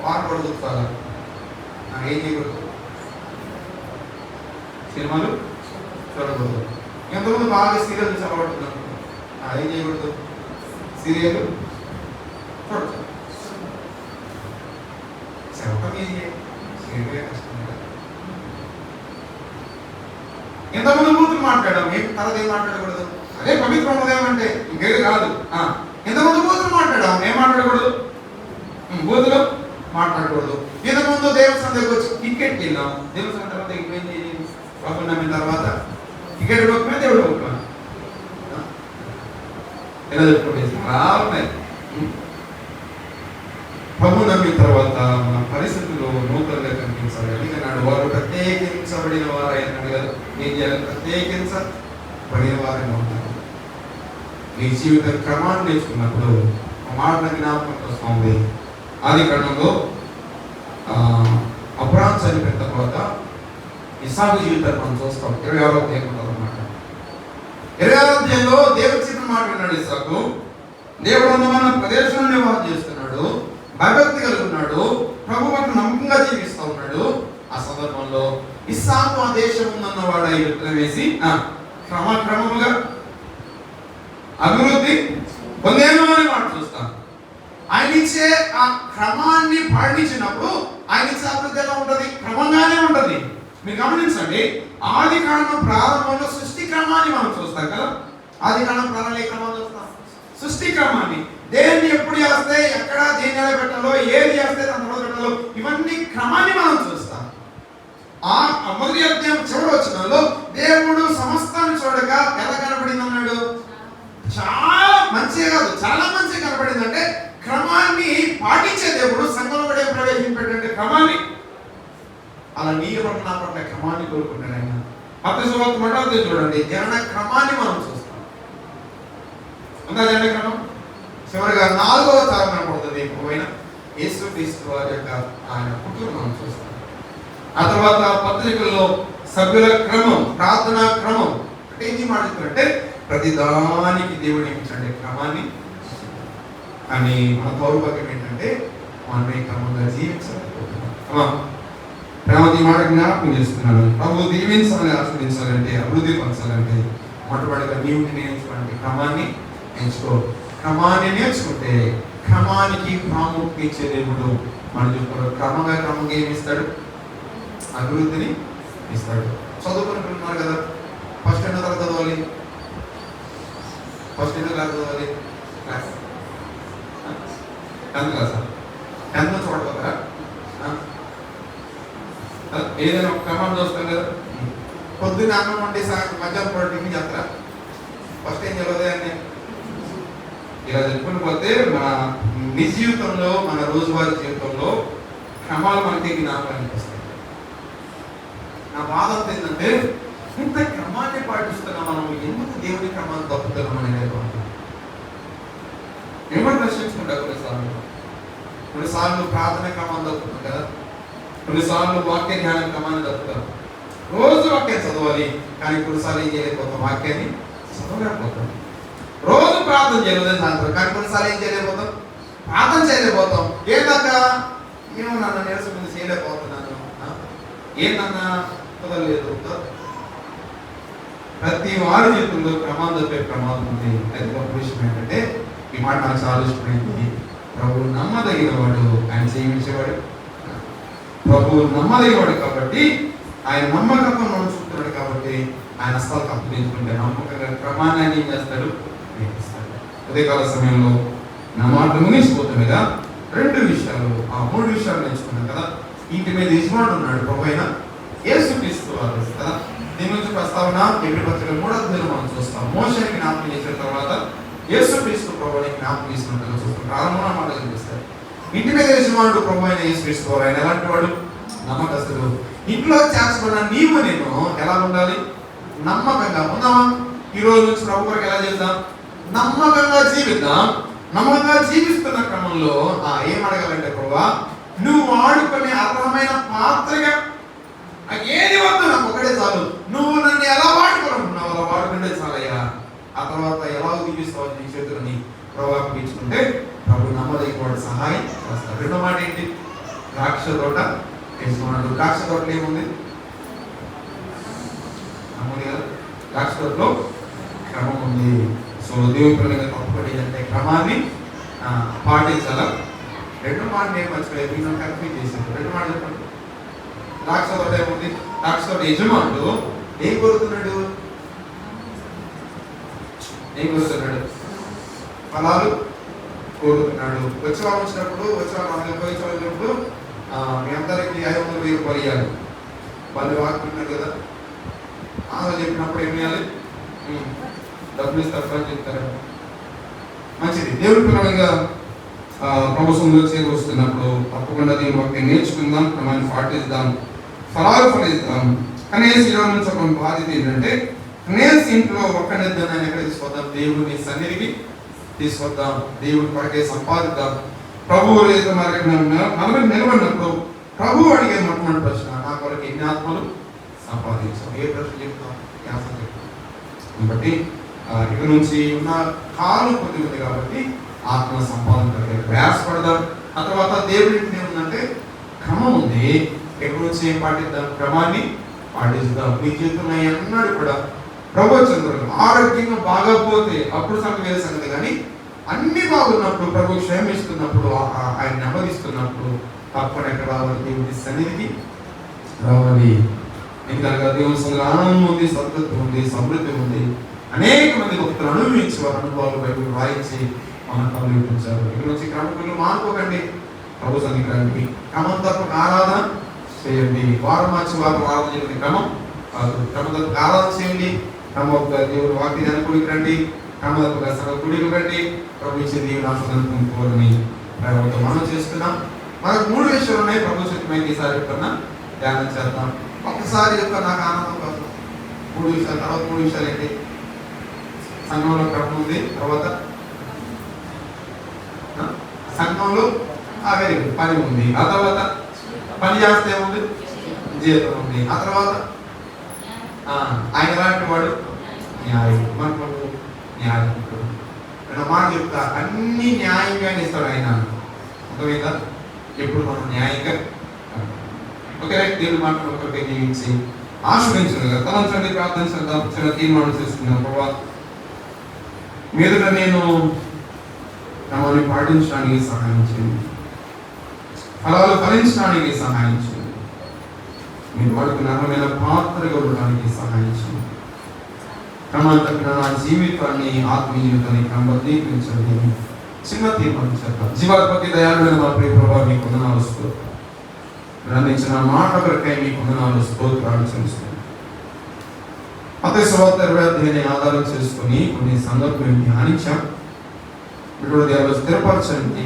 పాట పడుతూ చాలా ఏం చేయకూడదు, సినిమాలు చూడకూడదు. ఎంతమంది బాగా సీరియల్ చూసి అలవాటున్నారు, ఏం చేయకూడదు, సీరియల్ చూడచ్చు. చెప్పడం ఈజీ, సీరియల్ కష్టం. ఎంతమంది బూతులు మాట్లాడడం, ఏం తర్వాత ఏం మాట్లాడకూడదు, అదే పవిత్ర హృదయం అంటే ఇంకేది కాదు. ఎంతమంది బూతులు మాట్లాడడం, ఏం మాట్లాడకూడదు, బూతులు మాట్లాడకూడదు. ఇంతకుముందు దేవస్థానం దగ్గర వచ్చి క్రికెట్కి వెళ్ళాం, దేవస్థానం తర్వాత ఎక్కువైంది ప్రభుత్వం నమ్మిన తర్వాత క్రికెట్ ఒప్పుకున్నా దేవుడు ఒప్పుకున్నా ఎలా చెప్పుకోలేదు చాలా ఉన్నాయి. ప్రభు నమ్మిన తర్వాత మన పరిస్థితుల్లో నూతనంగా కనిపించాలి. అందుకన్నాడు వారు ప్రత్యేకించబడిన వారు అయినాడు కదా, ఏం చేయాలి, ప్రత్యేకించబడిన వారైనా ఉంటారు. నీ జీవిత క్రమాన్ని నేర్చుకున్నప్పుడు మాట జ్ఞాపకం వస్తుంది. ఆది కాండంలో అబ్రాహాము చనిపోయిన తర్వాత ఇస్సాకు జీవితాన్ని మనం చూస్తాం. 26వ అధ్యాయం అన్నమాట. 26వ అధ్యాయంలో దేవుడి చిన్న మాట విన్నాడు ఇస్సాకు. దేవుడు అందమైన ప్రదేశంలో నివాసం చేస్తున్నాడు, భయభక్తి కలిగి ఉన్నాడు, ప్రభు పట్ల నమ్మకంగా జీవిస్తూ ఉన్నాడు. ఆ సందర్భంలో ఇస్సాకు ఆ దేశం ఉందన్న వాడు విత్తనం వేసి క్రమక్రమముగా అభివృద్ధి పొందేను అని మాట చూస్తాం. ఆయన ఇచ్చే ఆ క్రమాన్ని పాటించినప్పుడు ఆయన ఇచ్చే అభివృద్ధి ఎలా ఉంటుంది, క్రమంగానే ఉంటుంది. మీరు గమనించండి, ఆది కాండం ప్రారంభంలో సృష్టి క్రమాన్ని మనం చూస్తాం కదా. ఆది కాండం ప్రారంభంలో ఏ క్రమాన్ని చూస్తాం, సృష్టి క్రమాన్ని. దేన్ని ఎప్పుడు చేస్తే ఎక్కడ దేని ఎలా పెట్టాలో, ఏది చేస్తే దాని తర్వాత పెట్టాలో, ఇవన్నీ క్రమాన్ని మనం చూస్తాం. ఆ మొదటి అధ్యాయం చివరి వచనంలో దేవుడు సమస్తాన్ని చూడగా ఎలా కనపడింది అన్నాడు, చాలా మంచిగా కాదు, చాలా మంచిగా కనపడింది. అంటే క్రమాన్ని పాటించే దేవుడు సంఘంలో కూడా ప్రవేశించేటువంటి క్రమాన్ని, అలా నీ పట్ల నా పట్ల క్రమాన్ని కోరుకుంటాడు ఆయన. మత్తయి సువార్త మొదటి చూడండి, జనన క్రమాన్ని మనం చూస్తాం. ఉందా జనన క్రమం? చివరిగా 4వ తరం కనపడుతుంది పోయిన యేసుక్రీస్తు వారి యొక్క ఆయన పుట్టును మనం చూస్తాం. ఆ తర్వాత పత్రికల్లో సభ్యుల క్రమం, ప్రార్థనా క్రమం. అంటే ఏం మాట్లాడుతుందంటే ప్రతి దానికి దేవుడు ఇచ్చాడు క్రమాన్ని. కానీ మన దౌర్భాగ్యం ఏంటంటే మనమే క్రమంగా జీవించలేకపోతున్నాం. ప్రేమతి మాట జ్ఞాపకం చేస్తున్నాను. ప్రభు దీవించాలని ఆస్వాదించాలంటే, అభివృద్ధి పరచాలంటే మొట్టమొదటిగా నీవు నేర్చుకోండి, క్రమాన్ని నేర్చుకో. క్రమాన్ని నేర్చుకుంటే క్రమానికి ప్రాముఖ్యత ఇచ్చే దేవుడు మన చూపుతాడు. క్రమంగా ఏమి ఇస్తాడు, అభివృద్ధిని ఇస్తాడు. చదువుకుంటున్నారు కదా, ఫస్ట్ ఎన్నో తరగతి చదవాలి, ఫస్ట్ ఎన్నో క్లాస్ చదవాలి, క్లాస్ 10th క్లాసా, 10th చూడకపోతారా? ఏదైనా ఒక క్రమం చూస్తాం కదా. పొద్దున్న అన్నం వండి మధ్యాహ్నం పూట టిఫిన్ చేస్తారా? ఫస్ట్ ఏం చదవదే అని ఇలా చెప్పుకుని పోతే మన నిజ జీవితంలో, మన రోజువారీ జీవితంలో క్రమాలు మనకి జ్ఞాపకానికి వస్తాయి. నా బాధ ఏంటంటే ఇంత క్రమాన్ని పాటిస్తున్నా మనం ఎందుకు దేవుని క్రమాన్ని తప్పుతున్నాం అనేది ఏమని ప్రశ్నించుకుంటా. కొన్నిసార్లు ప్రార్థన క్రమాన్ని తప్పుతాం కదా, కొన్నిసార్లు వాక్య ధ్యానం క్రమాన్ని తప్పుతాం. రోజు వాక్యం చదవాలి, కానీ కొన్నిసార్లు ఏం చేయలేకపోతాం, వాక్యాన్ని చదవలేకపోతాం. రోజు ప్రార్థన చేయలేదు సాయంత్రం, కానీ కొన్నిసార్లు ఏం చేయలేకపోతాం, ప్రార్థన చేయలేకపోతాం. ఏంటన్నా ఏమో నన్ను నేర్చు ముందు చేయలేకపోతున్నాను, ఏంటన్నా కుదరలేదు. ప్రతి వారి జీవితంలో క్రమాలు తప్పే ప్రమాదం ఉంది. అది గొప్ప విషయం ఏంటంటే, ఈ మాట నాకు చాలా ఇష్టమైంది. ప్రభువు నమ్మదగిన వాడు, ఆయన జీవించేవాడు. ప్రభువు నమ్మదగినవాడు కాబట్టి, ఆయన నమ్మకత్వం మనం చూస్తున్నాడు కాబట్టి, ఆయన అస్తాలకు అప్పగించుకుంటే నమ్మకంగా క్రమాన్ని ఆయన ఏం చేస్తాడు, నేర్పిస్తాడు. ఉదయకాల సమయంలో నా మాట ముగిసిపోతుండగా 2 విషయాలు, ఆ 3 విషయాలు నేర్చుకున్నాం కదా. ఇంటి మీద యజమానుడు ఉన్నాడు, ప్రభు అయిన యేసుక్రీస్తు వారు కదా. దీని నుంచి ప్రస్తావన ఎబ్రీ పత్రిక 3వ అధ్యాయంలో మనం చూస్తాం. మోషేని జ్ఞాపకం చేసిన తర్వాత యేసుక్రీస్తు ప్రభువుని జ్ఞాపకం చేసినట్టుగా చూస్తాం. ప్రారంభంలో మాట కనిపిస్తారు. ఇంటి మీద యజమానుడు ప్రభు అయిన యేసుక్రీస్తు వారు, ఆయన ఎలాంటి వాడు, నమ్మకస్తుడు. ఇంట్లో చేర్చబడిన నీవు నేను ఎలా ఉండాలి, నమ్మకంగా ఉందామా? ఈ రోజు నుంచి ప్రభు కొరకు ఎలా చేద్దాం, నమ్మకంగా జీవిద్దాం. నమ్మకంగా జీవిస్తున్న క్రమంలో ఏం అడగాలంటే, ప్రభువా నువ్వు వాడుకునే అర్హమైన పాత్రగా ఏది వద్దు, నాకు ఒకటే చాలు, నువ్వు నన్ను ఎలా వాడుకోనుకున్నావు అలా వాడుకుంటే చాలయ్యా. ఆ తర్వాత ఎలా దీవిస్తావు నీ చేతులని ప్రభావించుకుంటే ప్రభు నమ్మదగిన వాడు సహాయం చేస్తాడు. రెండో మాట ఏంటి, తోట వేసుకున్నాడు. ద్రాక్ష తోటలో ఏముంది? ఉంది కదా, ద్రాక్ష తోటలో క్రమం ఉంది. సో దేవుని పిల్లలుగా తప్పబడి అంటే క్రమాన్ని పాటించాలా. రెండు మాటలు నేను మర్చిపోయాను, మీరు కన్ఫ్యూజ్ చేశాను. రెండు మాటలు చెప్పండి. ద్రాక్ష తోట ఏముంది? ద్రాక్ష తోట యజమానుడు ఏం కోరుతున్నాడు? ఏం కోరుతున్నాడు? ఫలాలు కోరుతున్నాడు. వచ్చే వాళ్ళు వచ్చినప్పుడు వచ్చినప్పుడు మీ అందరికీ 500,000 రూపాయలు ఇవ్వాలి. వాళ్ళు వాడుతున్నారు కదా, చెప్పినప్పుడు ఏం చేయాలి? డబ్బులు ఇస్తారు అని చెప్తారు. మంచిది. దేవుడి పిల్లలుగా ప్రభుత్వంలో చేరువస్తున్నప్పుడు తప్పకుండా దేవుని వాక్యం నేర్చుకుందాం, క్రమాన్ని పాటిద్దాం, ఫలాలు ఫలిద్దాం. కనీసం ఈరోజు నుంచి ఒక బాధ్యత ఏంటంటే కనీసం ఇంట్లో ఒక్కనిద్దాన్ని ఎక్కడ తీసుకొద్దాం? దేవుని సన్నిధికి తీసుకొద్దాం, దేవుడి కొరకే సంపాదిద్దాం. ప్రభువు లేదు మనకు నిలబడినప్పుడు ప్రభువు అడిగే మొట్టమొదటి ప్రశ్న, నా కొరకు ఎన్ని ఆత్మలు సంపాదించాం? ఏ ప్రశ్న చెప్తాం? జ్ఞాపకం చెప్తాం. కాబట్టి ఇక నుంచి ఉన్న కాలం కొద్ది ఉంది కాబట్టి ఆత్మ సంపాదన ప్రయాసపడదాం. ఆ తర్వాత దేవుడికి ఏముందంటే క్రమం ఉంది. ఎక్కడి నుంచి ఏం పాటిద్దాం? క్రమాన్ని పాటిద్దాం. మీ జీవితంలో ఎన్నడూ కూడా ప్రవచనలు ఆరోగ్యంగా బాగపోతే అప్పుడు సంగతి వేరే సంగతి, కానీ అన్ని బాగున్నప్పుడు ప్రభు క్షేమిస్తున్నప్పుడు ఆయన నెమ్మదిస్తున్నప్పుడు తప్పని ఎక్కడ రావాలి? దేవుడి సన్నిధికి రావాలి. ఇంకా దేవుని సన్నిధిలో ఆనందం ఉంది, సంతృప్తి ఉంది, సమృద్ధి ఉంది. అనేక మంది భక్తులు అనుభవించి వారి అనుభవాలు బయటకు రాయించి మన కళ్ళు ఇప్పించారు. ఇక్కడ నుంచి క్రమకులు మానుకోకండి. ప్రభు సన్నిధికి క్రమం తప్పక ఆరాధన చేయండి. వారం మార్చి వారం ఆరాధన చేయండి, క్రమం కాదు. క్రమం తప్పక ఆరాధన చేయండి. క్రమం దేవుడు వాక్యాన్ని కూడికి రండి, క్రమం తప్పక సగ కూడికి రండి. ప్రభు ఇచ్చే దేవుడు ఆశీర్వాదం కోరని మనం చేస్తున్నాం. మనకు 3 విషయాలు ఉన్నాయి. ప్రభు చెప్పిన ఈసారి ఎప్పుడన్నా ధ్యానం చేద్దాం. ఒక్కసారి యొక్క నాకు ఆనందం కాదు. 3 విషయాలు. తర్వాత 3 విషయాలు ఏంటి? సంఘంలో క్రమం ఉంది, తర్వాత సంఘంలో వెరీ గుడ్ పని ఉంది, ఆ తర్వాత పని చేస్తే ఏముంది? జీతం ఉంది, ఆ తర్వాత ఆయన లాంటి వాడు న్యాయం. మన ప్రభు న్యాయవంతుడు. నేను మాట చెప్తా, అన్ని న్యాయంగానే ఇస్తాడు ఆయన. అర్థమైందా? ఎప్పుడు మనం న్యాయంగా ఓకే రైట్. దేవుని మాటలు ఒకరికి నియమించి ఆశ్రయించగా తలంచండి, ప్రార్థించగా చిన్న తీర్మానం చేసుకున్నాం. ప్రభావ మీదట నేను క్రమాన్ని పాటించడానికి సహాయం చేయండి, ఫలాలు ఫలించడానికి సహాయం చేయండి, మీరు వాడుకున్న అర్హమైన పాత్రగా ఉండడానికి సహాయం చేయండి. క్రమాన్ని తప్పిన నా జీవితాన్ని, ఆత్మీయ జీవితాన్ని క్రమబద్ధీకరించండి. చిన్న తీర్మానం చేద్దాం. జీవాధిపతి దయాళుడైన మా ప్రియ ప్రభువా, మీకు వందనాలు స్తోత్రాలు. అందించిన మాట కొరకై మీకు వందనాలు స్తోత్రాలు చెల్లిస్తున్నాను. మత్తయి సువార్త 20వ అధ్యాయాన్ని ఆధారం చేసుకుని కొన్ని సందర్భాలు ధ్యానించాం. ఇప్పుడు దేవుడు స్థిరపరచండి.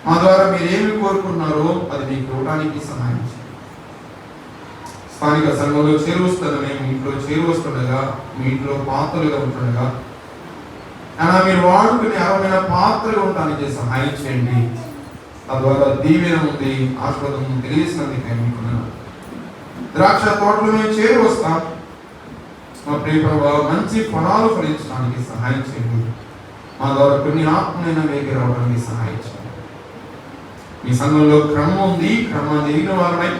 మా ద్వారా మీరు ఏమి కోరుకున్నారో అది మీకు ఇవ్వడానికి సహాయం చేయండి. స్థానిక సంఘంలో చేరువస్తున్న మేము ఇంట్లో చేరువస్తుండగా, మీ ఇంట్లో పాత్రలుగా ఉంటుండగా అలా మీరు వాడుకునే అర్హమైన పాత్రగా ఉండడానికి సహాయం చేయండి. తద్వారా దీవెన ఉంది, ఆశీర్వాదం తెలియజేసినందుకే మీకు ద్రాక్ష తోటలో మేము చేరు వస్తాం. మా ప్రియ ప్రభువా, మంచి ఫలాలు ఫలించడానికి సహాయం చేయండి. మా ద్వారా కొన్ని ఆత్మలైన వేగి రావడానికి సహాయం చేయండి. మీ సంఘంలో క్రమం ఉంది, క్రమాన్ని ఎరిగిన వారమై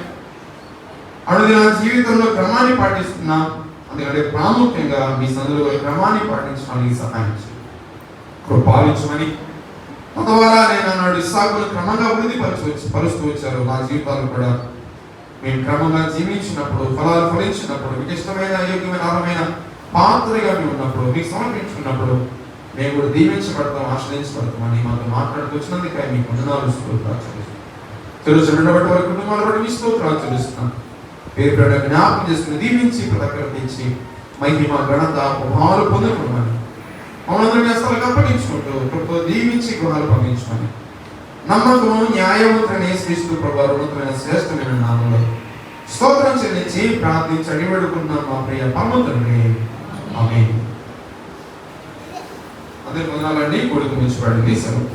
అడుగున జీవితంలో క్రమాన్ని పాటిస్తున్నాం. అందుకంటే ప్రాముఖ్యంగా మీ సంఘంలో క్రమాన్ని పాటించడానికి సహాయం చేయండి, కృపాలించమని. తద్వారా నేను అన్నాడు ఇస్సాకును క్రమంగా అభివృద్ధి పరుస్తూ వచ్చారు. మా జీవితాలు కూడా మేము క్రమంగా జీవించినప్పుడు, ఫలాలు ఫలించినప్పుడు, మీకు ఇష్టమైన యోగ్యమైన అర్హమైన పాత్రగా మేము ఉన్నప్పుడు, మీకు సమర్పించుకున్నప్పుడు మేము కూడా దీవించబడతాం, ఆశ్రయించబడతామని మాతో మాట్లాడుతూ వచ్చినందుకే మీకు వందనాలు స్తోత్రాలు చెల్లిస్తున్నాం. తెలుసు రెండబట్టి వారి కుటుంబాలు బట్టి మీ స్తోత్రాలు చెల్లిస్తున్నాం. పేరు పేరు జ్ఞాపకం చేసుకుని దీవించి ప్రకటించి మహిమ ఘనత ప్రభావాలు పొందుకోమని మమ్మల్ని మీ స్థలకు అప్పగించుకుంటూ ప్రభుత్వ దీవించి గృహాలు పంపించమని నమ్మకము న్యాయవంతుని యేసుక్రీస్తు ప్రభువు ఉన్నతమైన శ్రేష్టమైన నామములో స్తోత్రం చెల్లించి ప్రార్థించి అడిగి వేడుకుంటున్నాం మా ప్రియ పరమ తండ్రి. ఆమేన్. అందరికీ వందనాలండి. కొడుకు మించబడింది సెలవు.